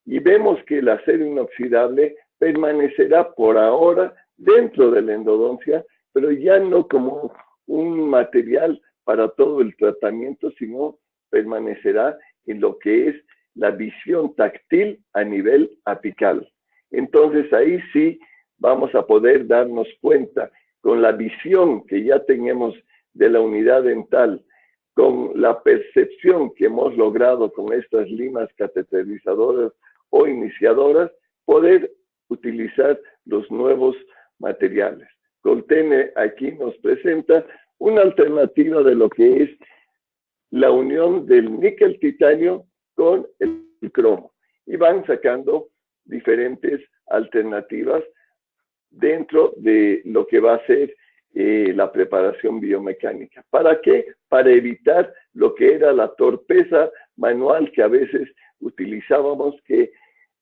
y vemos que el acero inoxidable permanecerá por ahora dentro de la endodoncia, pero ya no como un material para todo el tratamiento, sino permanecerá en lo que es la visión táctil a nivel apical. Entonces ahí sí vamos a poder darnos cuenta con la visión que ya tenemos de la unidad dental, con la percepción que hemos logrado con estas limas cateterizadoras o iniciadoras, poder utilizar los nuevos materiales. Coltene aquí nos presenta una alternativa de lo que es la unión del níquel titanio con el cromo y van sacando diferentes alternativas dentro de lo que va a ser la preparación biomecánica. ¿Para qué? Para evitar lo que era la torpeza manual que a veces utilizábamos, que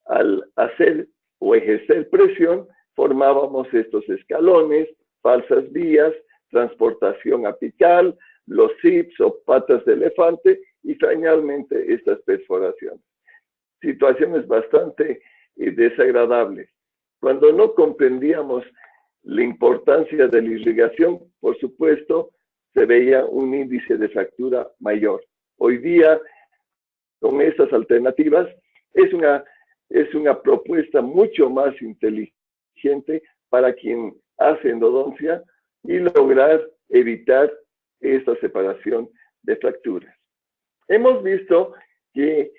al hacer o ejercer presión formábamos estos escalones, falsas vías, transportación apical, los zips o patas de elefante y finalmente estas perforaciones. Situaciones bastante desagradables. Cuando no comprendíamos la importancia de la irrigación, por supuesto, se veía un índice de fractura mayor. Hoy día, con estas alternativas, es una propuesta mucho más inteligente para quien hace endodoncia y lograr evitar esta separación de fracturas. Hemos visto que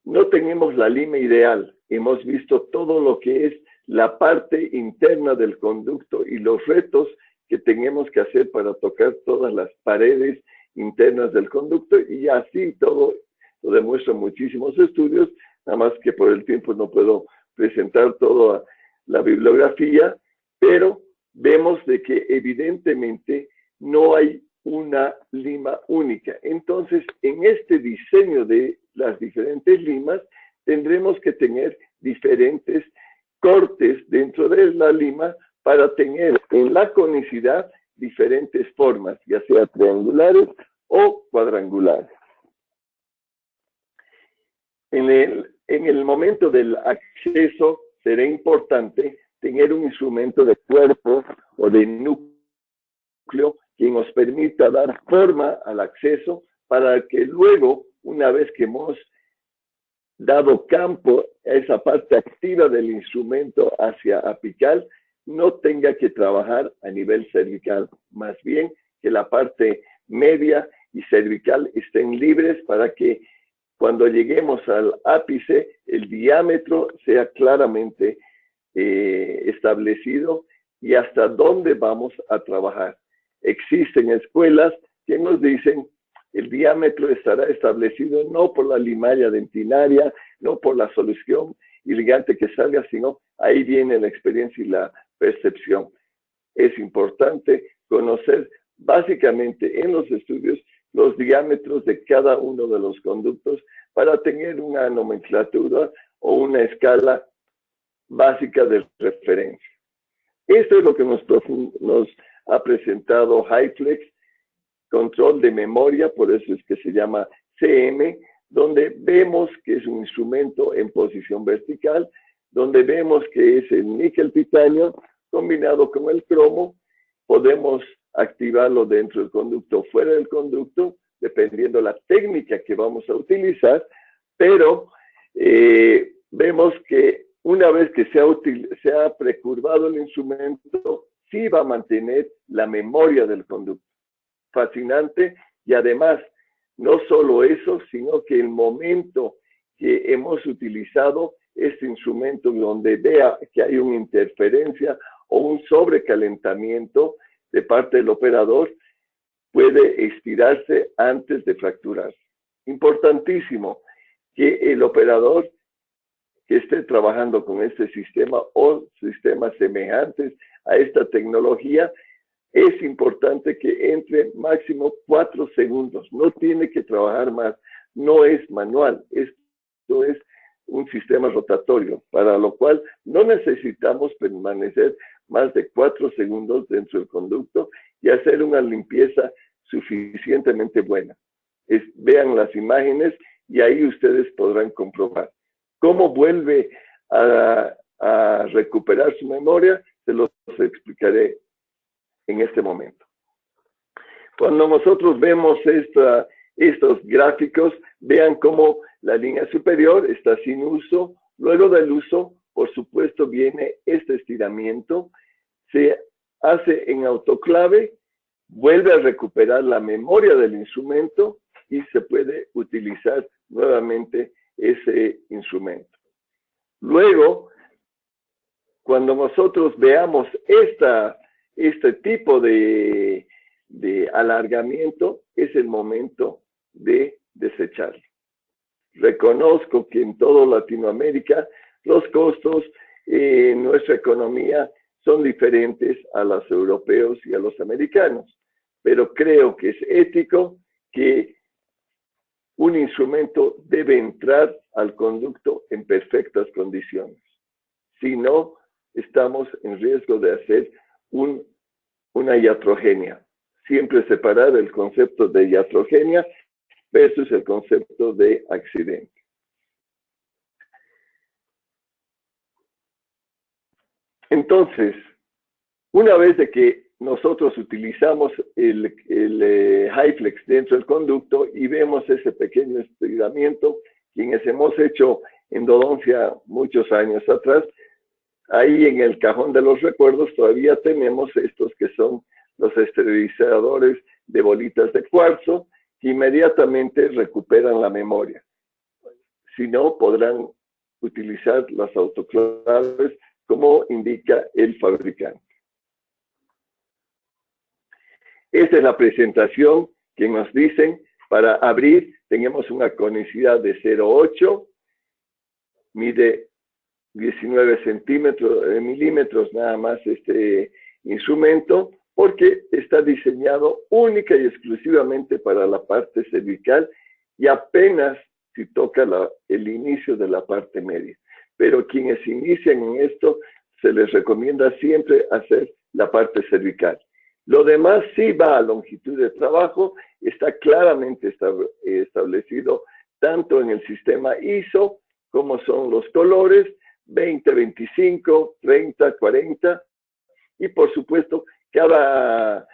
no tenemos la lima ideal, hemos visto todo lo que es la parte interna del conducto y los retos que tenemos que hacer para tocar todas las paredes internas del conducto, y así todo lo demuestran muchísimos estudios, nada más que por el tiempo no puedo presentar toda la bibliografía, pero vemos de que evidentemente no hay una lima única. Entonces, en este diseño de las diferentes limas, tendremos que tener diferentes cortes dentro de la lima para tener en la conicidad diferentes formas, ya sea triangulares o cuadrangulares. En el momento del acceso será importante tener un instrumento de cuerpo o de núcleo que nos permita dar forma al acceso para que luego, una vez que hemos dado campo a esa parte activa del instrumento hacia apical, no tenga que trabajar a nivel cervical, más bien que la parte media y cervical estén libres para que cuando lleguemos al ápice, el diámetro sea claramente establecido y hasta dónde vamos a trabajar. Existen escuelas que nos dicen el diámetro estará establecido no por la limalla dentinaria, no por la solución irrigante que salga, sino ahí viene la experiencia y la percepción. Es importante conocer básicamente en los estudios los diámetros de cada uno de los conductos para tener una nomenclatura o una escala básica de referencia. Esto es lo que nos ha presentado HyFlex, control de memoria, por eso es que se llama CM, donde vemos que es un instrumento en posición vertical, donde vemos que es el níquel titanio combinado con el cromo. Podemos activarlo dentro del conducto o fuera del conducto, dependiendo de la técnica que vamos a utilizar, pero vemos que una vez que se ha precurvado el instrumento, sí va a mantener la memoria del conducto. Fascinante, y además, no solo eso, sino que el momento que hemos utilizado este instrumento donde vea que hay una interferencia o un sobrecalentamiento de parte del operador, puede estirarse antes de fracturarse. Importantísimo que el operador que esté trabajando con este sistema o sistemas semejantes a esta tecnología, es importante que entre máximo 4 segundos. No tiene que trabajar más. No es manual. Esto es un sistema rotatorio, para lo cual no necesitamos permanecer más de 4 segundos dentro del conducto y hacer una limpieza suficientemente buena. Vean las imágenes y ahí ustedes podrán comprobar. ¿Cómo vuelve a recuperar su memoria? Se los explicaré en este momento. Cuando nosotros vemos estos gráficos, vean cómo la línea superior está sin uso. Luego del uso, por supuesto, viene este estiramiento. Se hace en autoclave, vuelve a recuperar la memoria del instrumento y se puede utilizar nuevamente ese instrumento. Luego, cuando nosotros veamos este tipo de alargamiento, es el momento de desecharlo. Reconozco que en toda Latinoamérica los costos en nuestra economía son diferentes a los europeos y a los americanos, pero creo que es ético que un instrumento debe entrar al conducto en perfectas condiciones. Si no, estamos en riesgo de hacer una iatrogenia. Siempre separar el concepto de iatrogenia versus el concepto de accidente. Entonces, una vez de que nosotros utilizamos el HyFlex dentro del conducto y vemos ese pequeño estiramiento, quienes hemos hecho endodoncia muchos años atrás, ahí en el cajón de los recuerdos todavía tenemos estos que son los esterilizadores de bolitas de cuarzo, que inmediatamente recuperan la memoria. Si no, podrán utilizar las autoclaves como indica el fabricante. Esta es la presentación que nos dicen. Para abrir, tenemos una conicidad de 0,8, mide 19 milímetros nada más este instrumento, porque está diseñado única y exclusivamente para la parte cervical y apenas si toca el inicio de la parte media. Pero quienes inician en esto, se les recomienda siempre hacer la parte cervical. Lo demás sí va a longitud de trabajo, está claramente establecido tanto en el sistema ISO como son los colores, 20, 25, 30, 40, y por supuesto cada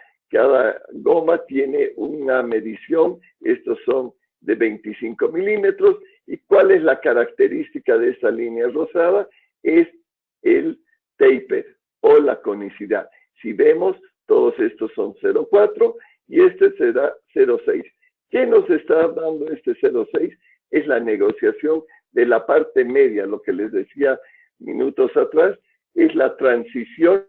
goma tiene una medición. Estos son de 25 milímetros. ¿Y cuál es la característica de esta línea rosada? Es el taper o la conicidad. Si vemos, todos estos son 0,4 y este será 0,6. ¿Qué nos está dando este 0,6? Es la negociación de la parte media, lo que les decía minutos atrás, es la transición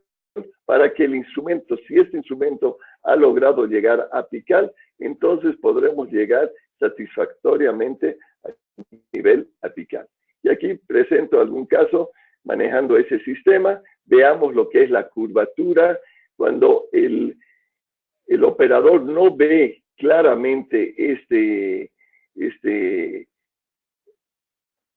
para que el instrumento, si este instrumento ha logrado llegar a apical, entonces podremos llegar satisfactoriamente a nivel apical. Y aquí presento algún caso manejando ese sistema. Veamos lo que es la curvatura. Cuando el operador no ve claramente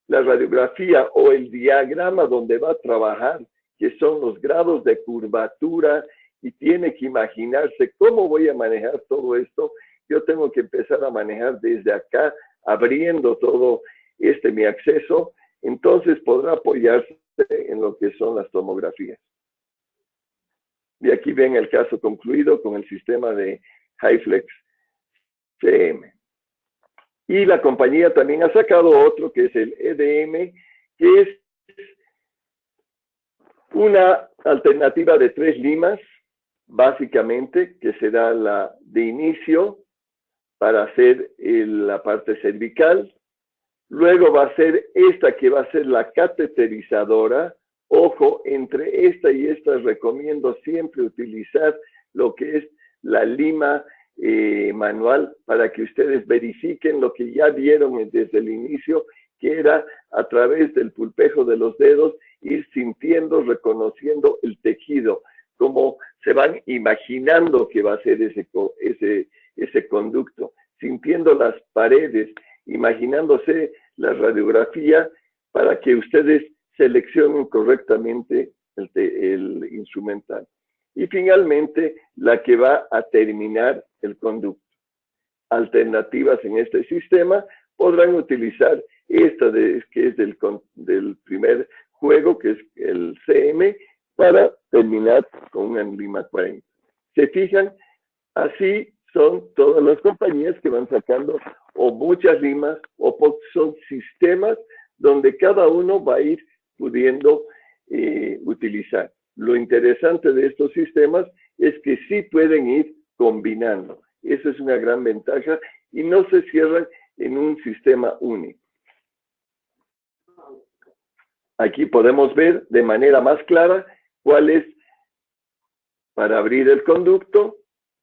la radiografía o el diagrama donde va a trabajar, que son los grados de curvatura, y tiene que imaginarse cómo voy a manejar todo esto. Yo tengo que empezar a manejar desde acá, abriendo todo mi acceso, entonces podrá apoyarse en lo que son las tomografías. Y aquí ven el caso concluido con el sistema de HyFlex CM. Y la compañía también ha sacado otro que es el EDM, que es una alternativa de 3 limas, básicamente, que será la de inicio para hacer la parte cervical. Luego va a ser esta que va a ser la cateterizadora. Ojo, entre esta y esta recomiendo siempre utilizar lo que es la lima manual, para que ustedes verifiquen lo que ya vieron desde el inicio, que era a través del pulpejo de los dedos ir sintiendo, reconociendo el tejido, como se van imaginando que va a ser ese conducto, sintiendo las paredes, imaginándose la radiografía, para que ustedes seleccionen correctamente el instrumental. Y finalmente, la que va a terminar el conducto. Alternativas en este sistema podrán utilizar esta que es del primer juego, que es el CM, para terminar con una lima 40. ¿Se fijan? Así son todas las compañías que van sacando o muchas limas o son sistemas donde cada uno va a ir pudiendo utilizar. Lo interesante de estos sistemas es que sí pueden ir combinando. Esa es una gran ventaja y no se cierran en un sistema único. Aquí podemos ver de manera más clara cuál es para abrir el conducto,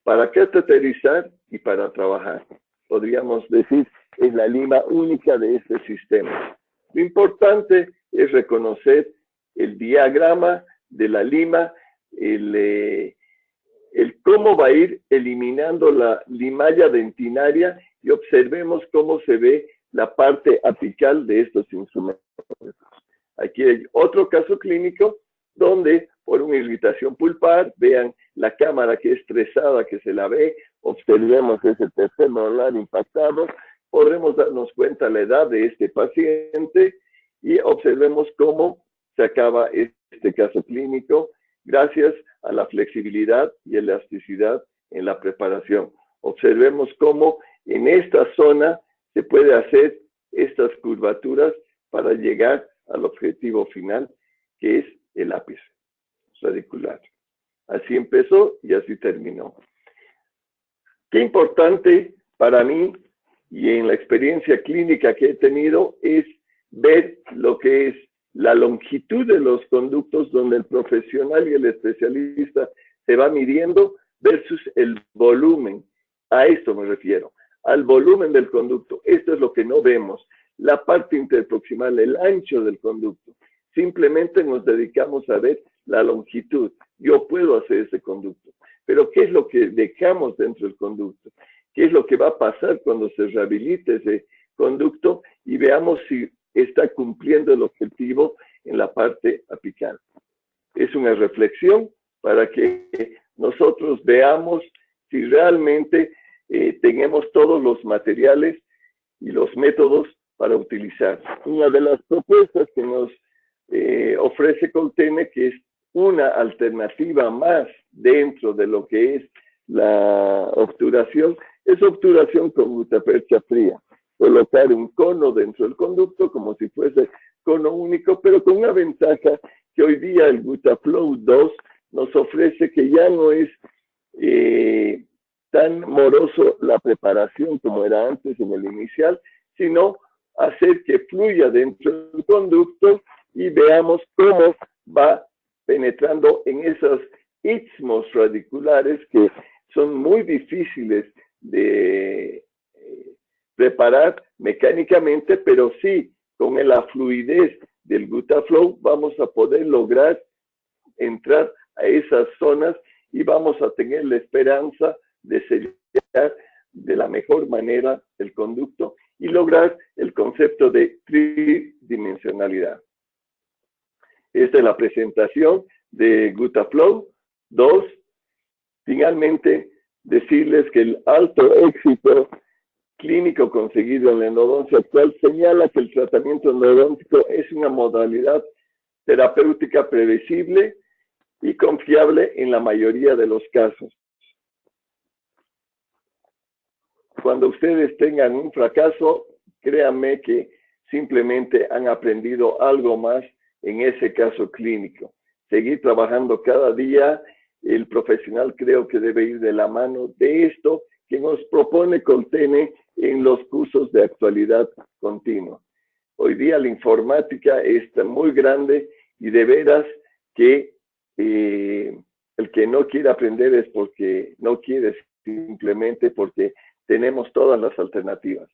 para cateterizar y para trabajar. Podríamos decir, es la lima única de este sistema. Lo importante es reconocer el diagrama de la lima, el cómo va a ir eliminando la limalla dentinaria y observemos cómo se ve la parte apical de estos instrumentos. Aquí hay otro caso clínico donde por una irritación pulpar, vean la cámara que es estresada, que se la ve, observemos ese tercer molar impactado, podremos darnos cuenta la edad de este paciente y observemos cómo se acaba este caso clínico gracias a la flexibilidad y elasticidad en la preparación. Observemos cómo en esta zona se puede hacer estas curvaturas para llegar al objetivo final, que es el ápice radicular. Así empezó y así terminó. Qué importante para mí y en la experiencia clínica que he tenido es ver lo que es la longitud de los conductos donde el profesional y el especialista se va midiendo versus el volumen. A esto me refiero, al volumen del conducto. Esto es lo que no vemos, la parte interproximal, el ancho del conducto. Simplemente nos dedicamos a ver la longitud. Yo puedo hacer ese conducto, pero ¿qué es lo que dejamos dentro del conducto? ¿Qué es lo que va a pasar cuando se rehabilite ese conducto y veamos si está cumpliendo el objetivo en la parte apical? Es una reflexión para que nosotros veamos si realmente tenemos todos los materiales y los métodos para utilizar. Una de las propuestas que nos ofrece Coltene, que es una alternativa más dentro de lo que es la obturación, es obturación con gutapercha fría. Colocar un cono dentro del conducto como si fuese cono único, pero con una ventaja que hoy día el Gutaflow 2 nos ofrece, que ya no es tan moroso la preparación como era antes en el inicial, sino hacer que fluya dentro del conducto y veamos cómo va penetrando en esos istmos radiculares que son muy difíciles de preparar mecánicamente, pero sí con la fluidez del Gutaflow vamos a poder lograr entrar a esas zonas y vamos a tener la esperanza de sellar de la mejor manera el conducto y lograr el concepto de tridimensionalidad. Esta es la presentación de Gutaflow 2. Finalmente, decirles que el alto éxito clínico conseguido en la endodoncia actual señala que el tratamiento endodóntico es una modalidad terapéutica previsible y confiable en la mayoría de los casos. Cuando ustedes tengan un fracaso, créanme que simplemente han aprendido algo más en ese caso clínico. Seguir trabajando cada día, el profesional creo que debe ir de la mano de esto que nos propone Coltene en los cursos de actualidad continua. Hoy día la informática está muy grande y de veras que el que no quiere aprender es porque no quiere, simplemente porque tenemos todas las alternativas.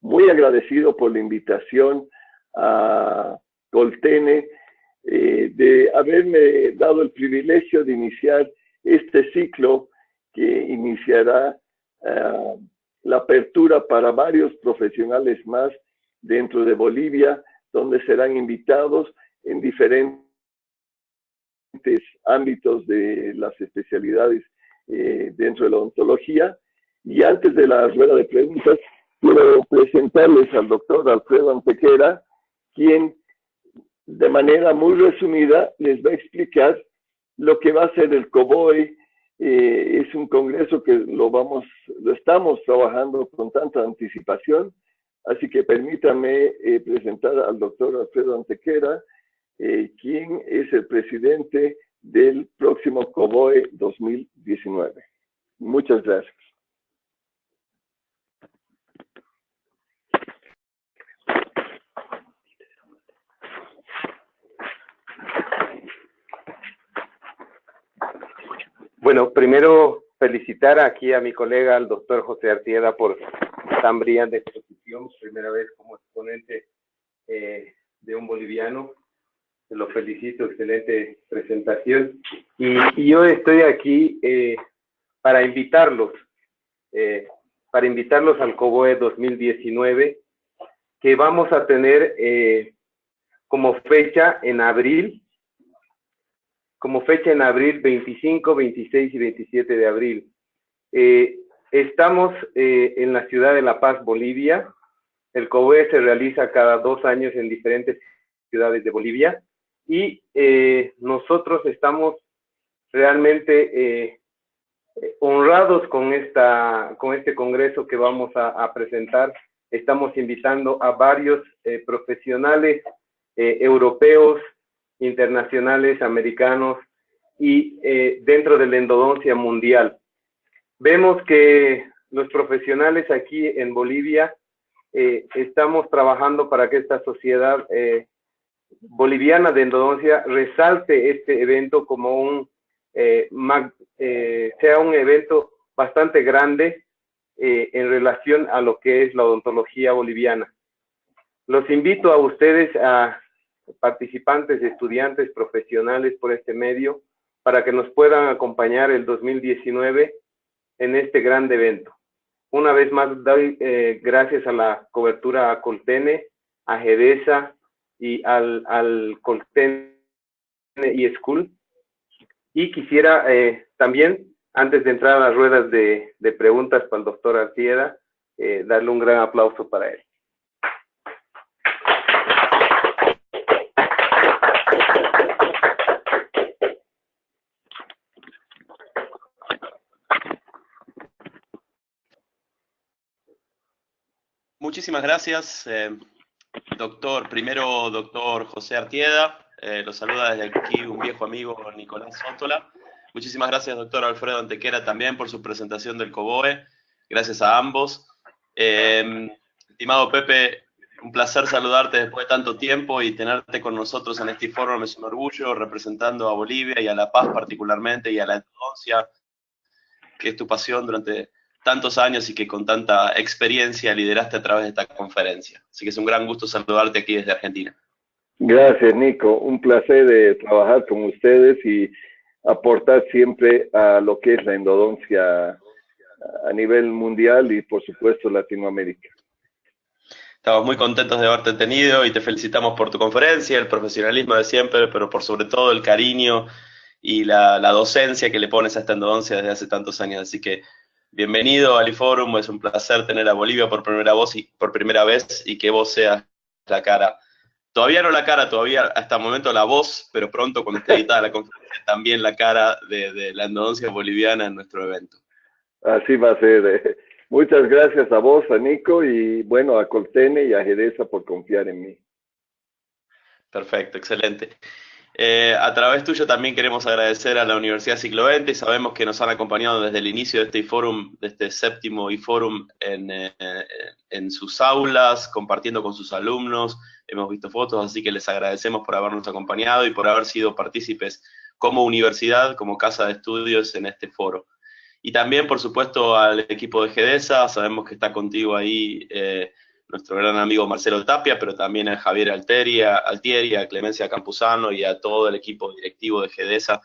Muy agradecido por la invitación a Coltene de haberme dado el privilegio de iniciar este ciclo que iniciará la apertura para varios profesionales más dentro de Bolivia, donde serán invitados en diferentes ámbitos de las especialidades dentro de la odontología. Y antes de la rueda de preguntas, quiero presentarles al doctor Alfredo Antequera, quien de manera muy resumida les va a explicar lo que va a ser el COBOE. Es un congreso que lo estamos trabajando con tanta anticipación, así que permítanme presentar al doctor Alfredo Antequera, quien es el presidente del próximo COBOE 2019. Muchas gracias. Bueno, primero felicitar aquí a mi colega, al doctor José Artieda, por tan brillante exposición, primera vez como exponente de un boliviano. Lo felicito, excelente presentación. Y yo estoy aquí para invitarlos al COBOE 2019, que vamos a tener como fecha en abril 25, 26 y 27 de abril. Estamos en la ciudad de La Paz, Bolivia. El COBOE se realiza cada 2 años en diferentes ciudades de Bolivia, y nosotros estamos realmente honrados con este congreso que vamos a presentar. Estamos invitando a varios profesionales europeos, internacionales, americanos, y dentro de la endodoncia mundial. Vemos que los profesionales aquí en Bolivia estamos trabajando para que esta sociedad boliviana de endodoncia resalte este evento como sea un evento bastante grande en relación a lo que es la odontología boliviana. Los invito a ustedes, a participantes, estudiantes, profesionales por este medio, para que nos puedan acompañar el 2019 en este gran evento. Una vez más, doy gracias a la cobertura a Coltene, a GEDESA y al Coltene eSchool. Y quisiera también, antes de entrar a las ruedas de preguntas para el doctor Artieda, darle un gran aplauso para él. Muchísimas gracias, doctor José Artieda. Lo saluda desde aquí un viejo amigo, Nicolás Sótola. Muchísimas gracias, doctor Alfredo Antequera, también por su presentación del COBOE. Gracias a ambos. Estimado Pepe, un placer saludarte después de tanto tiempo y tenerte con nosotros en este foro. Es un orgullo representando a Bolivia y a La Paz particularmente, y a la endodoncia, que es tu pasión durante tantos años y que con tanta experiencia lideraste a través de esta conferencia. Así que es un gran gusto saludarte aquí desde Argentina. Gracias, Nico. Un placer de trabajar con ustedes y aportar siempre a lo que es la endodoncia a nivel mundial y, por supuesto, Latinoamérica. Estamos muy contentos de haberte tenido y te felicitamos por tu conferencia, el profesionalismo de siempre, pero por sobre todo el cariño y la docencia que le pones a esta endodoncia desde hace tantos años. Así que bienvenido al IFORUM, es un placer tener a Bolivia por primera vez y que vos seas la cara. Todavía no la cara, todavía hasta el momento la voz, pero pronto cuando esté editada la conferencia también la cara de la endodoncia boliviana en nuestro evento. Así va a ser. Muchas gracias a vos, a Nico, y bueno, a Coltene y a GEDESA por confiar en mí. Perfecto, excelente. A través tuyo también queremos agradecer a la Universidad Siglo XX, y sabemos que nos han acompañado desde el inicio de este IFORUM, de este séptimo IFORUM, en sus aulas, compartiendo con sus alumnos. Hemos visto fotos, así que les agradecemos por habernos acompañado y por haber sido partícipes como universidad, como casa de estudios en este foro. Y también, por supuesto, al equipo de GEDESA. Sabemos que está contigo ahí nuestro gran amigo Marcelo Tapia, pero también a Javier Altieri, a Clemencia Campuzano y a todo el equipo directivo de GEDESA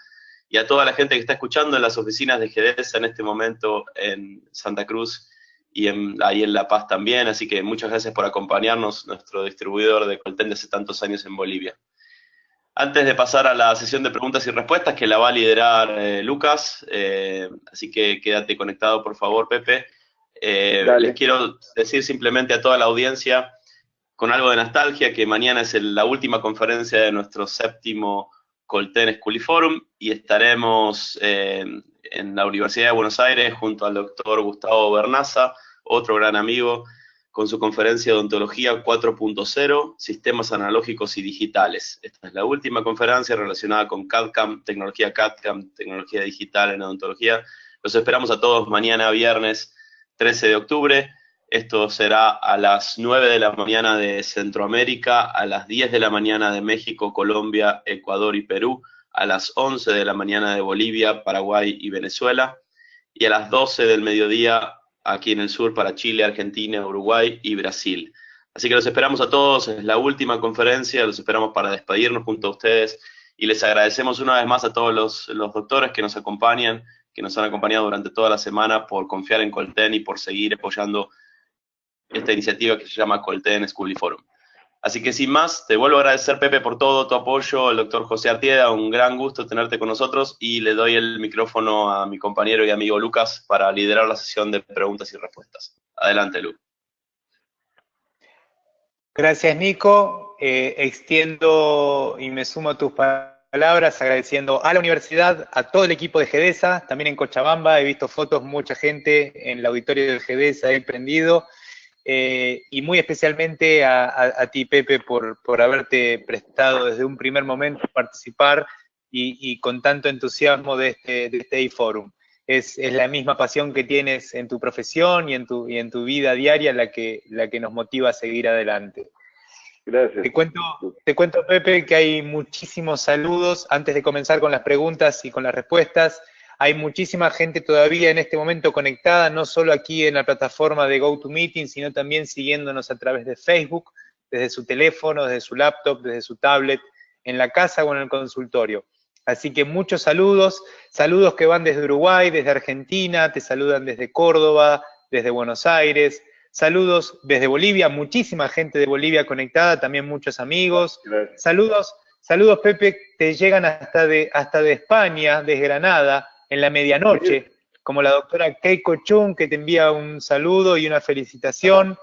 y a toda la gente que está escuchando en las oficinas de GEDESA en este momento en Santa Cruz y ahí en La Paz también. Así que muchas gracias por acompañarnos, nuestro distribuidor de Colten de hace tantos años en Bolivia. Antes de pasar a la sesión de preguntas y respuestas, que la va a liderar Lucas, así que quédate conectado, por favor, Pepe. Les quiero decir simplemente a toda la audiencia, con algo de nostalgia, que mañana es la última conferencia de nuestro séptimo Colten School IFORUM, y estaremos en la Universidad de Buenos Aires junto al doctor Gustavo Bernaza, otro gran amigo, con su conferencia de Odontología 4.0, Sistemas Analógicos y Digitales. Esta es la última conferencia relacionada con CAD/CAM, tecnología digital en odontología. Los esperamos a todos mañana, viernes 13 de octubre. Esto será a las 9 de la mañana de Centroamérica, a las 10 de la mañana de México, Colombia, Ecuador y Perú, a las 11 de la mañana de Bolivia, Paraguay y Venezuela, y a las 12 del mediodía aquí en el sur para Chile, Argentina, Uruguay y Brasil. Así que los esperamos a todos, es la última conferencia, los esperamos para despedirnos junto a ustedes y les agradecemos una vez más a todos los doctores que nos acompañan, que nos han acompañado durante toda la semana por confiar en Colten y por seguir apoyando esta iniciativa que se llama Colten School y Forum. Así que sin más, te vuelvo a agradecer, Pepe, por todo tu apoyo, el doctor José Artieda, un gran gusto tenerte con nosotros, y le doy el micrófono a mi compañero y amigo Lucas para liderar la sesión de preguntas y respuestas. Adelante, Lu. Gracias, Nico. Extiendo y me sumo a tus palabras agradeciendo a la universidad, a todo el equipo de GEDESA, también en Cochabamba, he visto fotos, mucha gente en el auditorio de GEDESA ahí prendido, y muy especialmente a ti, Pepe, por haberte prestado desde un primer momento a participar y con tanto entusiasmo de este e-forum. Es la misma pasión que tienes en tu profesión y en tu vida diaria la que nos motiva a seguir adelante. Gracias. Te cuento, Pepe, que hay muchísimos saludos. Antes de comenzar con las preguntas y con las respuestas, hay muchísima gente todavía en este momento conectada, no solo aquí en la plataforma de GoToMeeting, sino también siguiéndonos a través de Facebook, desde su teléfono, desde su laptop, desde su tablet, en la casa o en el consultorio. Así que muchos saludos que van desde Uruguay, desde Argentina, te saludan desde Córdoba, desde Buenos Aires, saludos desde Bolivia, muchísima gente de Bolivia conectada, también muchos amigos. Gracias. Saludos, Pepe, te llegan hasta de España, desde Granada, en la medianoche, como la doctora Keiko Chung, que te envía un saludo y una felicitación.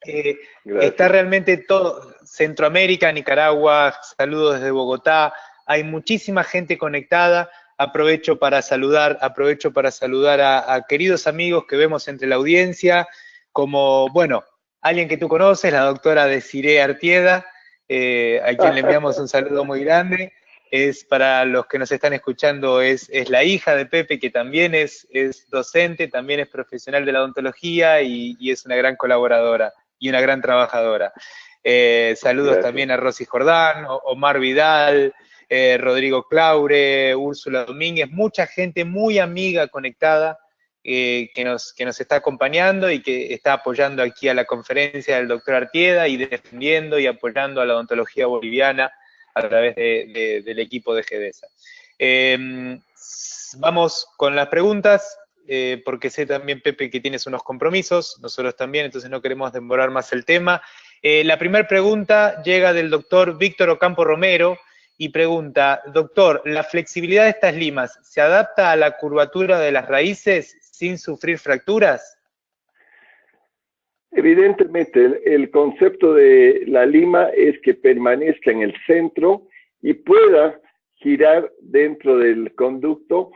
Está realmente todo, Centroamérica, Nicaragua, saludos desde Bogotá, hay muchísima gente conectada. Aprovecho para saludar a queridos amigos que vemos entre la audiencia, como, bueno, alguien que tú conoces, la doctora Desiree Artieda, a quien le enviamos un saludo muy grande. Es, para los que nos están escuchando, es la hija de Pepe, que también es docente, también es profesional de la odontología y es una gran colaboradora y una gran trabajadora. Saludos Gracias. también a Rosy Jordán, Omar Vidal, Rodrigo Claure, Úrsula Domínguez, mucha gente muy amiga conectada que nos está acompañando y que está apoyando aquí a la conferencia del doctor Artieda y defendiendo y apoyando a la odontología boliviana a través del equipo de GEDESA. Vamos con las preguntas, porque sé también, Pepe, que tienes unos compromisos, nosotros también, entonces no queremos demorar más el tema. La primera pregunta llega del doctor Víctor Ocampo Romero y pregunta: doctor, ¿la flexibilidad de estas limas se adapta a la curvatura de las raíces sin sufrir fracturas? Evidentemente, el concepto de la lima es que permanezca en el centro y pueda girar dentro del conducto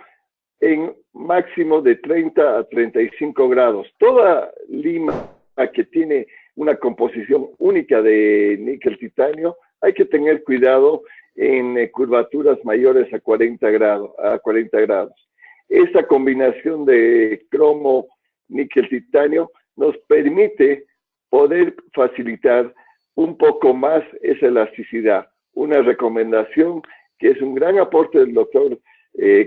en máximo de 30 a 35 grados. Toda lima que tiene una composición única de níquel titanio, hay que tener cuidado en curvaturas mayores a 40 grados. Esta combinación de cromo, níquel titanio nos permite poder facilitar un poco más esa elasticidad. Una recomendación que es un gran aporte del doctor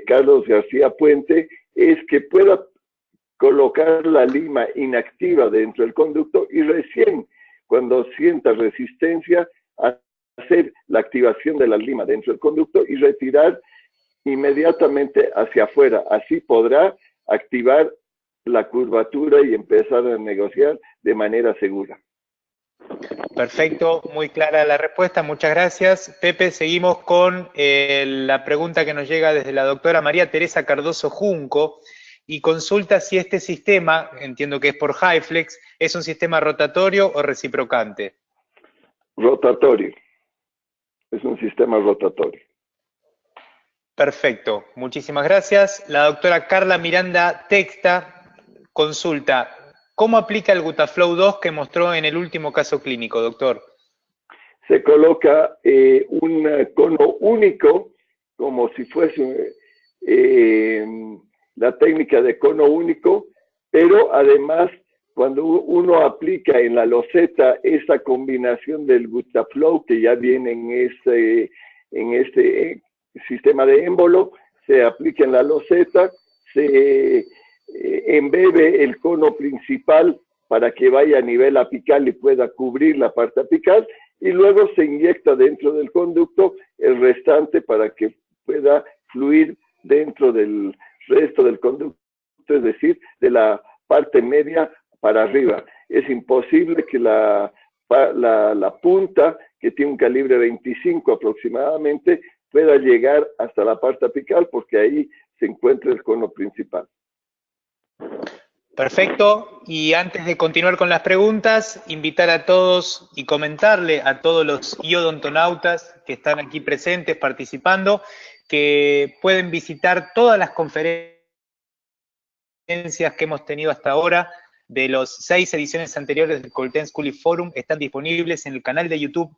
Carlos García Puente es que pueda colocar la lima inactiva dentro del conducto y recién cuando sienta resistencia hacer la activación de la lima dentro del conducto y retirar inmediatamente hacia afuera. Así podrá activar la curvatura y empezar a negociar de manera segura. Perfecto, muy clara la respuesta, muchas gracias. Pepe, seguimos con la pregunta que nos llega desde la doctora María Teresa Cardoso Junco y consulta si este sistema, entiendo que es por HyFlex, es un sistema rotatorio o reciprocante. Rotatorio. Es un sistema rotatorio. Perfecto, muchísimas gracias. La doctora Carla Miranda Texta consulta: ¿cómo aplica el Gutaflow 2 que mostró en el último caso clínico, doctor? Se coloca un cono único, como si fuese la técnica de cono único, pero además cuando uno aplica en la loseta esa combinación del Gutaflow que ya viene en este sistema de émbolo, se aplica en la loseta, se embebe el cono principal para que vaya a nivel apical y pueda cubrir la parte apical, y luego se inyecta dentro del conducto el restante para que pueda fluir dentro del resto del conducto, es decir, de la parte media para arriba. Es imposible que la punta, que tiene un calibre 25 aproximadamente, pueda llegar hasta la parte apical, porque ahí se encuentra el cono principal. Perfecto. Y antes de continuar con las preguntas, invitar a todos y comentarle a todos los iodontonautas que están aquí presentes participando que pueden visitar todas las conferencias que hemos tenido hasta ahora. De las 6 ediciones anteriores del Colten School Forum están disponibles en el canal de YouTube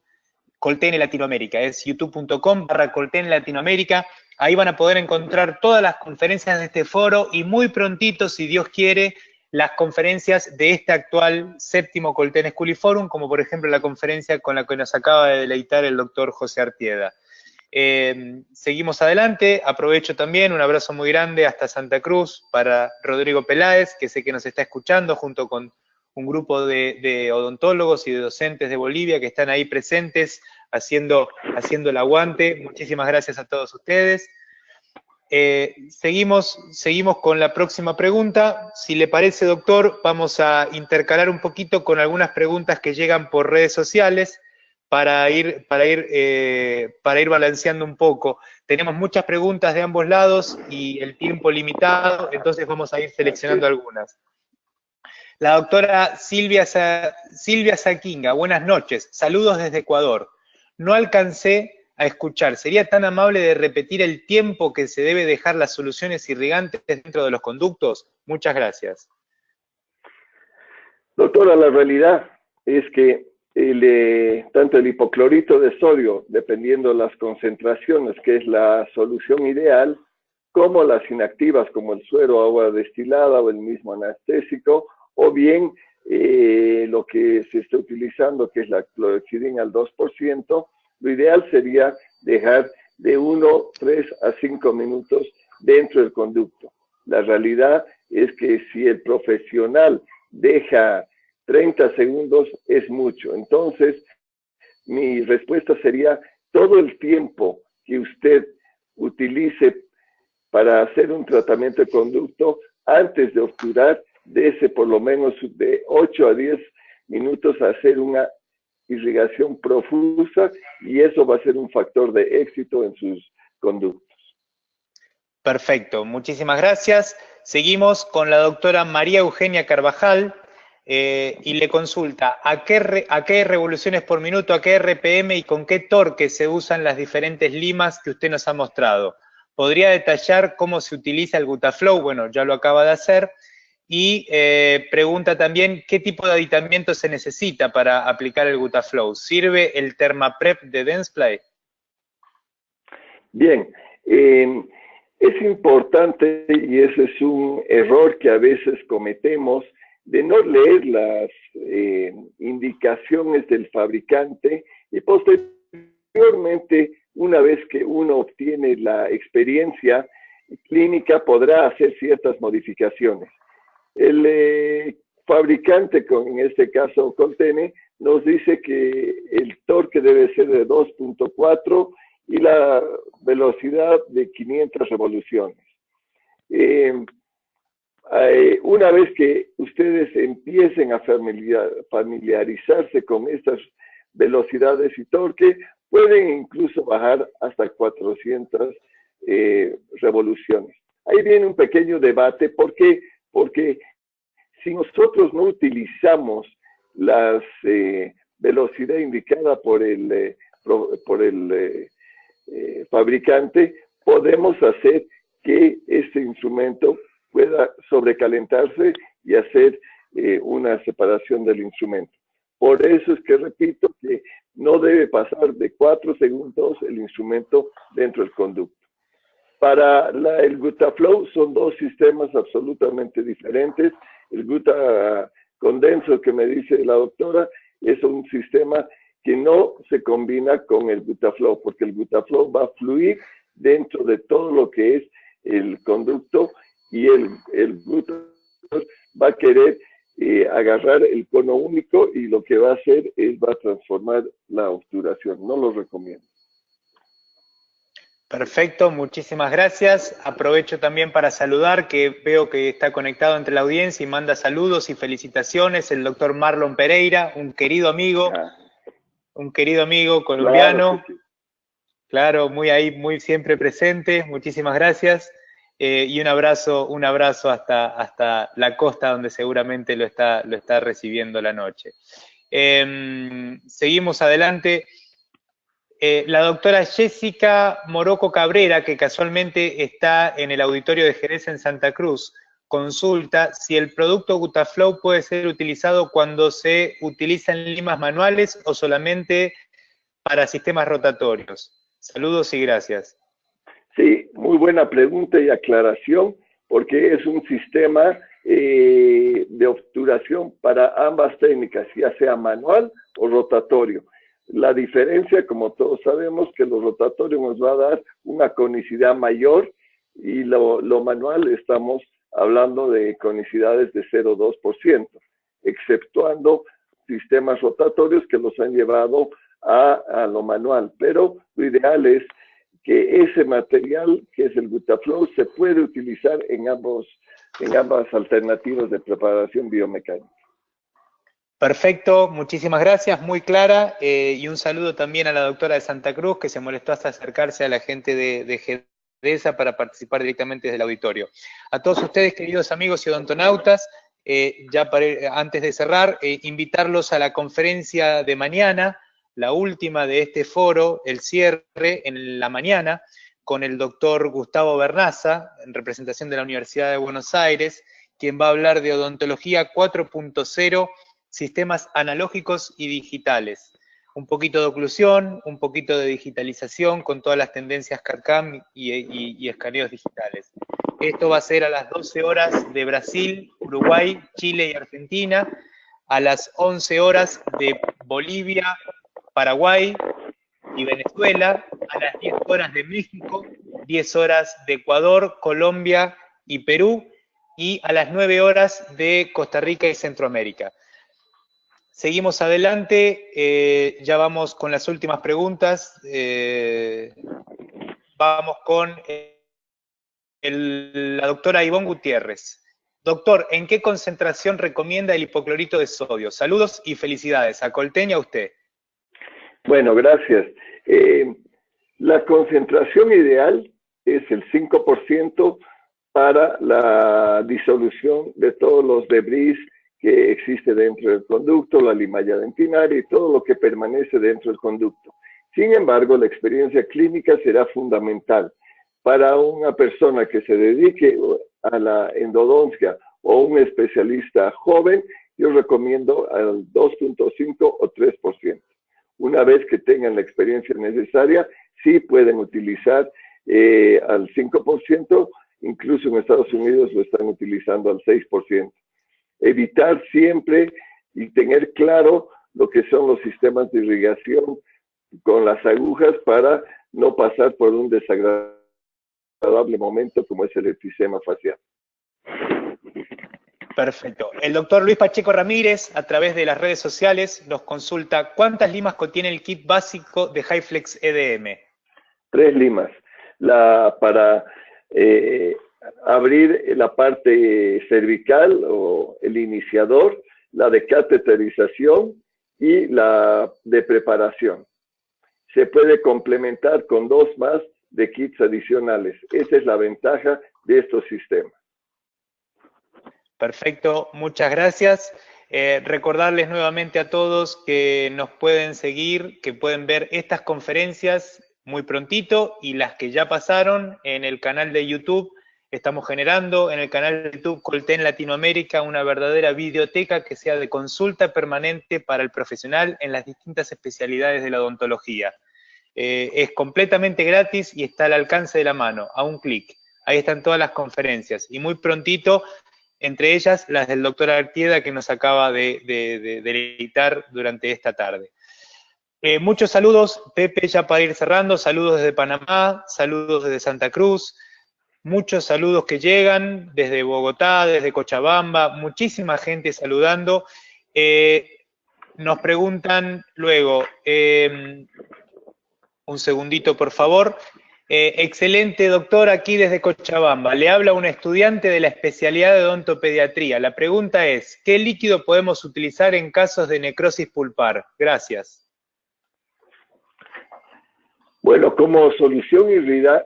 Colten Latinoamérica. Es youtube.com/Colten Latinoamérica. Ahí van a poder encontrar todas las conferencias de este foro y muy prontito, si Dios quiere, las conferencias de este actual 7º Colten School Forum, como por ejemplo la conferencia con la que nos acaba de deleitar el doctor José Artieda. Seguimos adelante. Aprovecho también un abrazo muy grande hasta Santa Cruz para Rodrigo Peláez, que sé que nos está escuchando, junto con un grupo de odontólogos y de docentes de Bolivia que están ahí presentes haciendo el aguante. Muchísimas gracias a todos ustedes. Seguimos con la próxima pregunta. Si le parece, doctor, vamos a intercalar un poquito con algunas preguntas que llegan por redes sociales para ir balanceando un poco. Tenemos muchas preguntas de ambos lados y el tiempo limitado, entonces vamos a ir seleccionando algunas. La doctora Silvia Saquinga, buenas noches, saludos desde Ecuador. No alcancé a escuchar, ¿sería tan amable de repetir el tiempo que se debe dejar las soluciones irrigantes dentro de los conductos? Muchas gracias. Doctora, la realidad es que tanto el hipoclorito de sodio, dependiendo de las concentraciones, que es la solución ideal, como las inactivas, como el suero, agua destilada o el mismo anestésico, o bien lo que se está utilizando, que es la clorhexidina al 2%, lo ideal sería dejar de 3 a 5 minutos dentro del conducto. La realidad es que si el profesional deja 30 segundos es mucho. Entonces, mi respuesta sería, todo el tiempo que usted utilice para hacer un tratamiento de conducto, antes de obturar, dése por lo menos de 8 a 10 minutos a hacer una irrigación profusa, y eso va a ser un factor de éxito en sus conductos. Perfecto, muchísimas gracias. Seguimos con la doctora María Eugenia Carvajal y le consulta ¿a qué revoluciones por minuto, a qué RPM y con qué torque se usan las diferentes limas que usted nos ha mostrado? ¿Podría detallar cómo se utiliza el Gutaflow? Bueno, ya lo acaba de hacer. Y pregunta también, ¿qué tipo de aditamiento se necesita para aplicar el Gutaflow? ¿Sirve el Thermaprep de Dentsply? Bien, es importante, y ese es un error que a veces cometemos, de no leer las indicaciones del fabricante, y posteriormente, una vez que uno obtiene la experiencia clínica, podrá hacer ciertas modificaciones. El fabricante, en este caso Colten, nos dice que el torque debe ser de 2.4 y la velocidad de 500 revoluciones. Una vez que ustedes empiecen a familiarizarse con estas velocidades y torque, pueden incluso bajar hasta 400 revoluciones. Ahí viene un pequeño debate. ¿Por qué? Porque si nosotros no utilizamos la velocidad indicada por el fabricante, podemos hacer que este instrumento pueda sobrecalentarse y hacer una separación del instrumento. Por eso es que repito que no debe pasar de 4 segundos el instrumento dentro del conducto. Para el Gutaflow son dos sistemas absolutamente diferentes. El Gutacondenso que me dice la doctora es un sistema que no se combina con el Gutaflow, porque el Gutaflow va a fluir dentro de todo lo que es el conducto, y el Gutaflow va a querer agarrar el cono único y lo que va a hacer es va a transformar la obturación. No lo recomiendo. Perfecto, muchísimas gracias. Aprovecho también para saludar, que veo que está conectado entre la audiencia y manda saludos y felicitaciones, el doctor Marlon Pereira, un querido amigo colombiano. Claro, sí. Claro, muy siempre presente. Muchísimas gracias. Y un abrazo hasta la costa, donde seguramente lo está recibiendo la noche. Seguimos adelante. La doctora Jessica Moroco Cabrera, que casualmente está en el auditorio de Jerez en Santa Cruz, consulta si el producto Gutaflow puede ser utilizado cuando se utilizan limas manuales o solamente para sistemas rotatorios. Saludos y gracias. Sí, muy buena pregunta y aclaración, porque es un sistema de obturación para ambas técnicas, ya sea manual o rotatorio. La diferencia, como todos sabemos, que lo rotatorio nos va a dar una conicidad mayor y lo manual estamos hablando de conicidades de 0,2%, exceptuando sistemas rotatorios que los han llevado a lo manual. Pero lo ideal es que ese material, que es el Gutaflow, se puede utilizar en ambas alternativas de preparación biomecánica. Perfecto, muchísimas gracias, muy clara, y un saludo también a la doctora de Santa Cruz, que se molestó hasta acercarse a la gente de GEDESA para participar directamente desde el auditorio. A todos ustedes, queridos amigos y odontonautas, antes de cerrar, invitarlos a la conferencia de mañana, la última de este foro, el cierre en la mañana, con el doctor Gustavo Bernaza, en representación de la Universidad de Buenos Aires, quien va a hablar de odontología 4.0, sistemas analógicos y digitales. Un poquito de oclusión, un poquito de digitalización con todas las tendencias CAD/CAM y escaneos digitales. Esto va a ser a las 12 horas de Brasil, Uruguay, Chile y Argentina, a las 11 horas de Bolivia, Paraguay y Venezuela, a las 10 horas de México, 10 horas de Ecuador, Colombia y Perú, y a las 9 horas de Costa Rica y Centroamérica. Seguimos adelante, ya vamos con las últimas preguntas. Vamos con la doctora Ivonne Gutiérrez. Doctor, ¿en qué concentración recomienda el hipoclorito de sodio? Saludos y felicidades. A Colten y a usted. Bueno, gracias. La concentración ideal es el 5% para la disolución de todos los debris que existe dentro del conducto, la limalla dentinaria y todo lo que permanece dentro del conducto. Sin embargo, la experiencia clínica será fundamental. Para una persona que se dedique a la endodoncia o un especialista joven, yo recomiendo al 2.5 o 3%. Una vez que tengan la experiencia necesaria, sí pueden utilizar al 5%, incluso en Estados Unidos lo están utilizando al 6%. Evitar siempre y tener claro lo que son los sistemas de irrigación con las agujas para no pasar por un desagradable momento como es el efisema facial. Perfecto. El doctor Luis Pacheco Ramírez, a través de las redes sociales, nos consulta ¿cuántas limas contiene el kit básico de HyFlex EDM? 3 limas. Para abrir la parte cervical o el iniciador, la de cateterización y la de preparación. Se puede complementar con 2 más de kits adicionales. Esa es la ventaja de estos sistemas. Perfecto, muchas gracias. Recordarles nuevamente a todos que nos pueden seguir, que pueden ver estas conferencias muy prontito y las que ya pasaron en el canal de YouTube. Estamos generando en el canal de YouTube Colten Latinoamérica una verdadera videoteca que sea de consulta permanente para el profesional en las distintas especialidades de la odontología. Es completamente gratis y está al alcance de la mano, a un clic. Ahí están todas las conferencias y muy prontito, entre ellas las del doctor Artieda que nos acaba de deleitar durante esta tarde. Muchos saludos, Pepe, ya para ir cerrando, saludos desde Panamá, saludos desde Santa Cruz. muchos saludos que llegan desde Bogotá, desde Cochabamba, muchísima gente saludando. Nos preguntan luego, un segundito por favor. Excelente doctor, aquí desde Cochabamba. Le habla un estudiante de la especialidad de odontopediatría. La pregunta es, ¿qué líquido podemos utilizar en casos de necrosis pulpar? Gracias. Bueno, como solución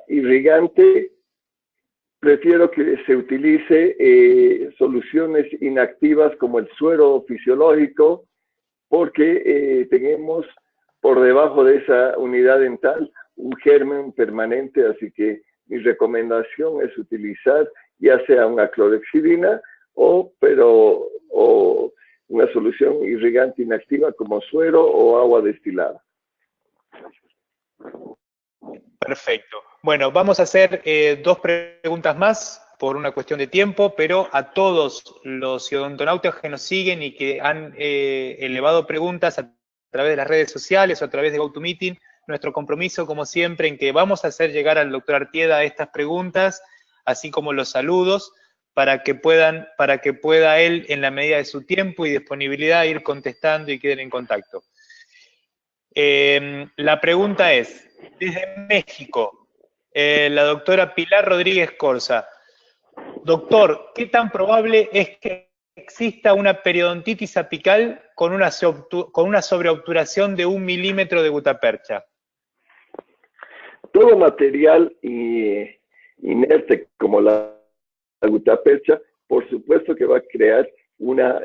irrigante, prefiero que se utilice soluciones inactivas como el suero fisiológico, porque tenemos por debajo de esa unidad dental un germen permanente, así que mi recomendación es utilizar ya sea una clorhexidina o una solución irrigante inactiva como suero o agua destilada. Perfecto. Bueno, vamos a hacer 2 preguntas más por una cuestión de tiempo, pero a todos los odontonautas que nos siguen y que han elevado preguntas a través de las redes sociales o a través de GoToMeeting, nuestro compromiso, como siempre, en que vamos a hacer llegar al doctor Artieda estas preguntas, así como los saludos, para que pueda él, en la medida de su tiempo y disponibilidad, ir contestando y queden en contacto. La pregunta es, desde México, la doctora Pilar Rodríguez Corsa. Doctor, ¿qué tan probable es que exista una periodontitis apical con una sobreobturación de 1 milímetro de gutapercha? Todo material inerte como la gutapercha, por supuesto que va a crear una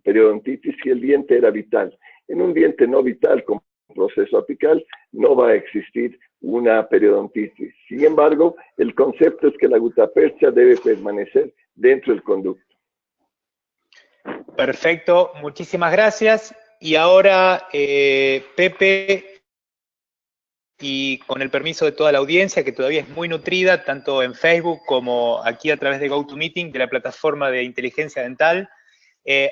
periodontitis si el diente era vital. En un diente no vital con proceso apical no va a existir una periodontitis. Sin embargo, el concepto es que la gutapercha debe permanecer dentro del conducto. Perfecto, muchísimas gracias. Y ahora, Pepe, y con el permiso de toda la audiencia, que todavía es muy nutrida, tanto en Facebook como aquí a través de GoToMeeting, de la plataforma de inteligencia dental,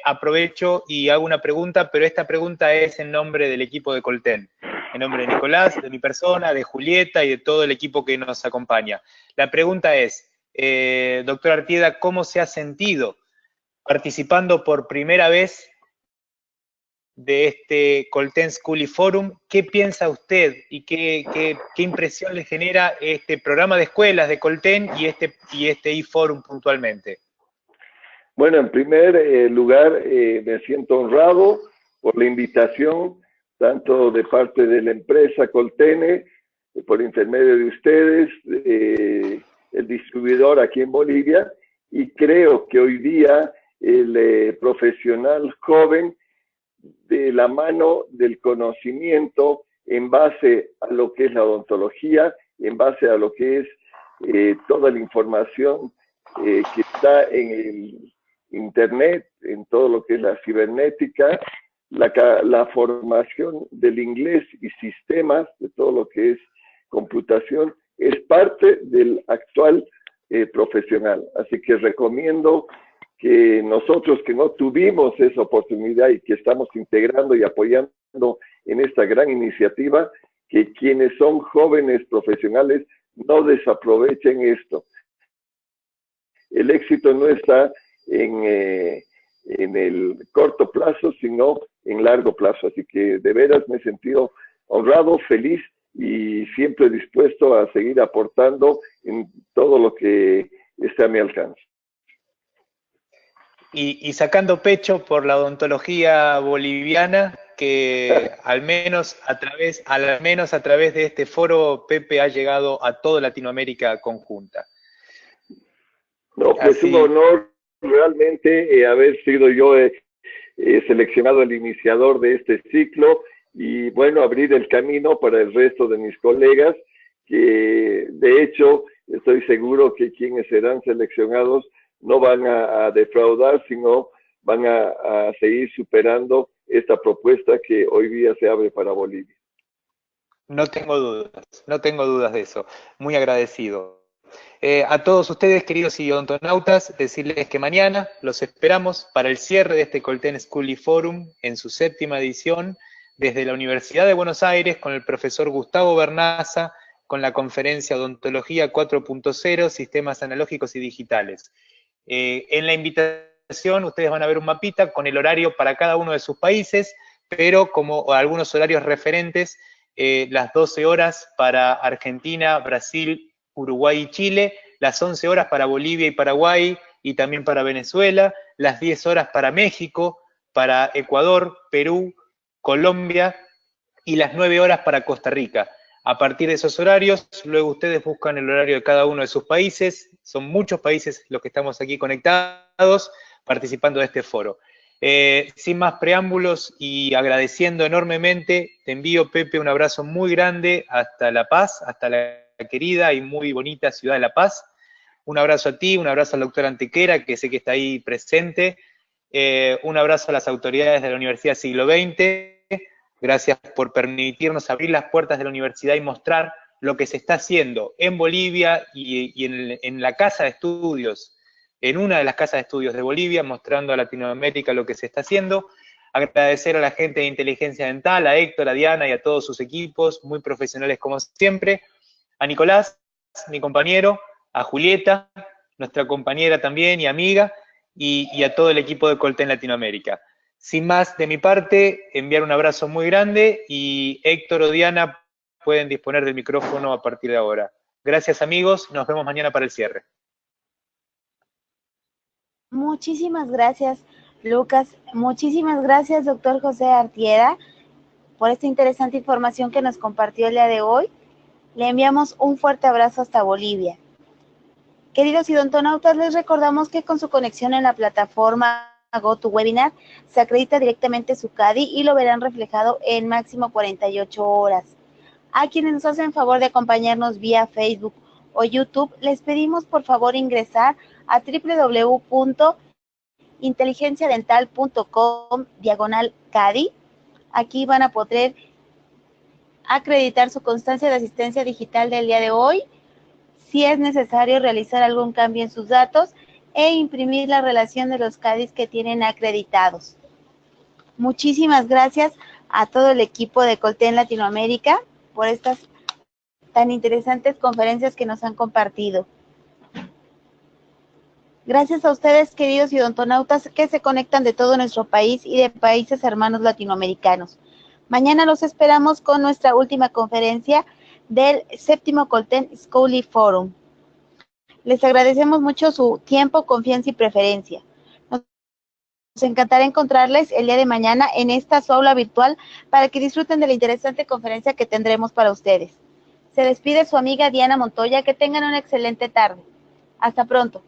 aprovecho y hago una pregunta, pero esta pregunta es en nombre del equipo de Colten, en nombre de Nicolás, de mi persona, de Julieta y de todo el equipo que nos acompaña. La pregunta es, doctor Artieda, ¿cómo se ha sentido participando por primera vez de este Colten School Forum? ¿Qué piensa usted y qué impresión le genera este programa de escuelas de Colten y este e-forum puntualmente? Bueno, en primer lugar, me siento honrado por la invitación, tanto de parte de la empresa Colten, por intermedio de ustedes, el distribuidor aquí en Bolivia, y creo que hoy día el profesional joven, de la mano del conocimiento en base a lo que es la odontología, en base a lo que es toda la información que está en el internet, en todo lo que es la cibernética, la formación del inglés y sistemas, de todo lo que es computación, es parte del actual profesional. Así que recomiendo que nosotros que no tuvimos esa oportunidad y que estamos integrando y apoyando en esta gran iniciativa, que quienes son jóvenes profesionales no desaprovechen esto. El éxito no está en el corto plazo, sino en largo plazo. Así que de veras me he sentido honrado, feliz y siempre dispuesto a seguir aportando en todo lo que esté a mi alcance. Y sacando pecho por la odontología boliviana, que al menos a través de este foro, Pepe ha llegado a toda Latinoamérica conjunta. No, pues es un honor realmente haber sido yo seleccionado el iniciador de este ciclo y bueno, abrir el camino para el resto de mis colegas, que de hecho estoy seguro que quienes serán seleccionados no van a defraudar, sino van a seguir superando esta propuesta que hoy día se abre para Bolivia. No tengo dudas de eso. Muy agradecido. A todos ustedes, queridos y odontonautas, decirles que mañana los esperamos para el cierre de este Colten School Forum en su 7ª edición desde la Universidad de Buenos Aires con el profesor Gustavo Bernaza, con la conferencia Odontología 4.0, Sistemas Analógicos y Digitales. En la invitación ustedes van a ver un mapita con el horario para cada uno de sus países, pero como algunos horarios referentes, las 12 horas para Argentina, Brasil, Uruguay y Chile, las 11 horas para Bolivia y Paraguay, y también para Venezuela, las 10 horas para México, para Ecuador, Perú, Colombia, y las 9 horas para Costa Rica. A partir de esos horarios, luego ustedes buscan el horario de cada uno de sus países. Son muchos países los que estamos aquí conectados, participando de este foro. Sin más preámbulos y agradeciendo enormemente, te envío, Pepe, un abrazo muy grande hasta La Paz, hasta la querida y muy bonita ciudad de La Paz. Un abrazo a ti, un abrazo al doctor Antequera, que sé que está ahí presente. Un abrazo a las autoridades de la Universidad Siglo XX. Gracias por permitirnos abrir las puertas de la universidad y mostrar lo que se está haciendo en Bolivia y en la casa de estudios, en una de las casas de estudios de Bolivia, mostrando a Latinoamérica lo que se está haciendo. Agradecer a la gente de Inteligencia Dental, a Héctor, a Diana y a todos sus equipos, muy profesionales como siempre. A Nicolás, mi compañero, a Julieta, nuestra compañera también y amiga, y a todo el equipo de Colten Latinoamérica. Sin más de mi parte, enviar un abrazo muy grande y Héctor o Diana pueden disponer del micrófono a partir de ahora. Gracias, amigos, nos vemos mañana para el cierre. Muchísimas gracias, Lucas. Muchísimas gracias, doctor José Artieda, por esta interesante información que nos compartió el día de hoy. Le enviamos un fuerte abrazo hasta Bolivia. Queridos odontonautas, les recordamos que con su conexión en la plataforma GoToWebinar se acredita directamente su CADI y lo verán reflejado en máximo 48 horas. A quienes nos hacen favor de acompañarnos vía Facebook o YouTube, les pedimos por favor ingresar a www.inteligenciadental.com/CADI. Aquí van a poder acreditar su constancia de asistencia digital del día de hoy, si es necesario realizar algún cambio en sus datos e imprimir la relación de los CADIs que tienen acreditados. Muchísimas gracias a todo el equipo de Colten Latinoamérica por estas tan interesantes conferencias que nos han compartido. Gracias a ustedes, queridos odontonautas, que se conectan de todo nuestro país y de países hermanos latinoamericanos. Mañana los esperamos con nuestra última conferencia del 7º Colten Scholarly Forum. Les agradecemos mucho su tiempo, confianza y preferencia. Nos encantará encontrarles el día de mañana en esta su aula virtual para que disfruten de la interesante conferencia que tendremos para ustedes. Se despide su amiga Diana Montoya. Que tengan una excelente tarde. Hasta pronto.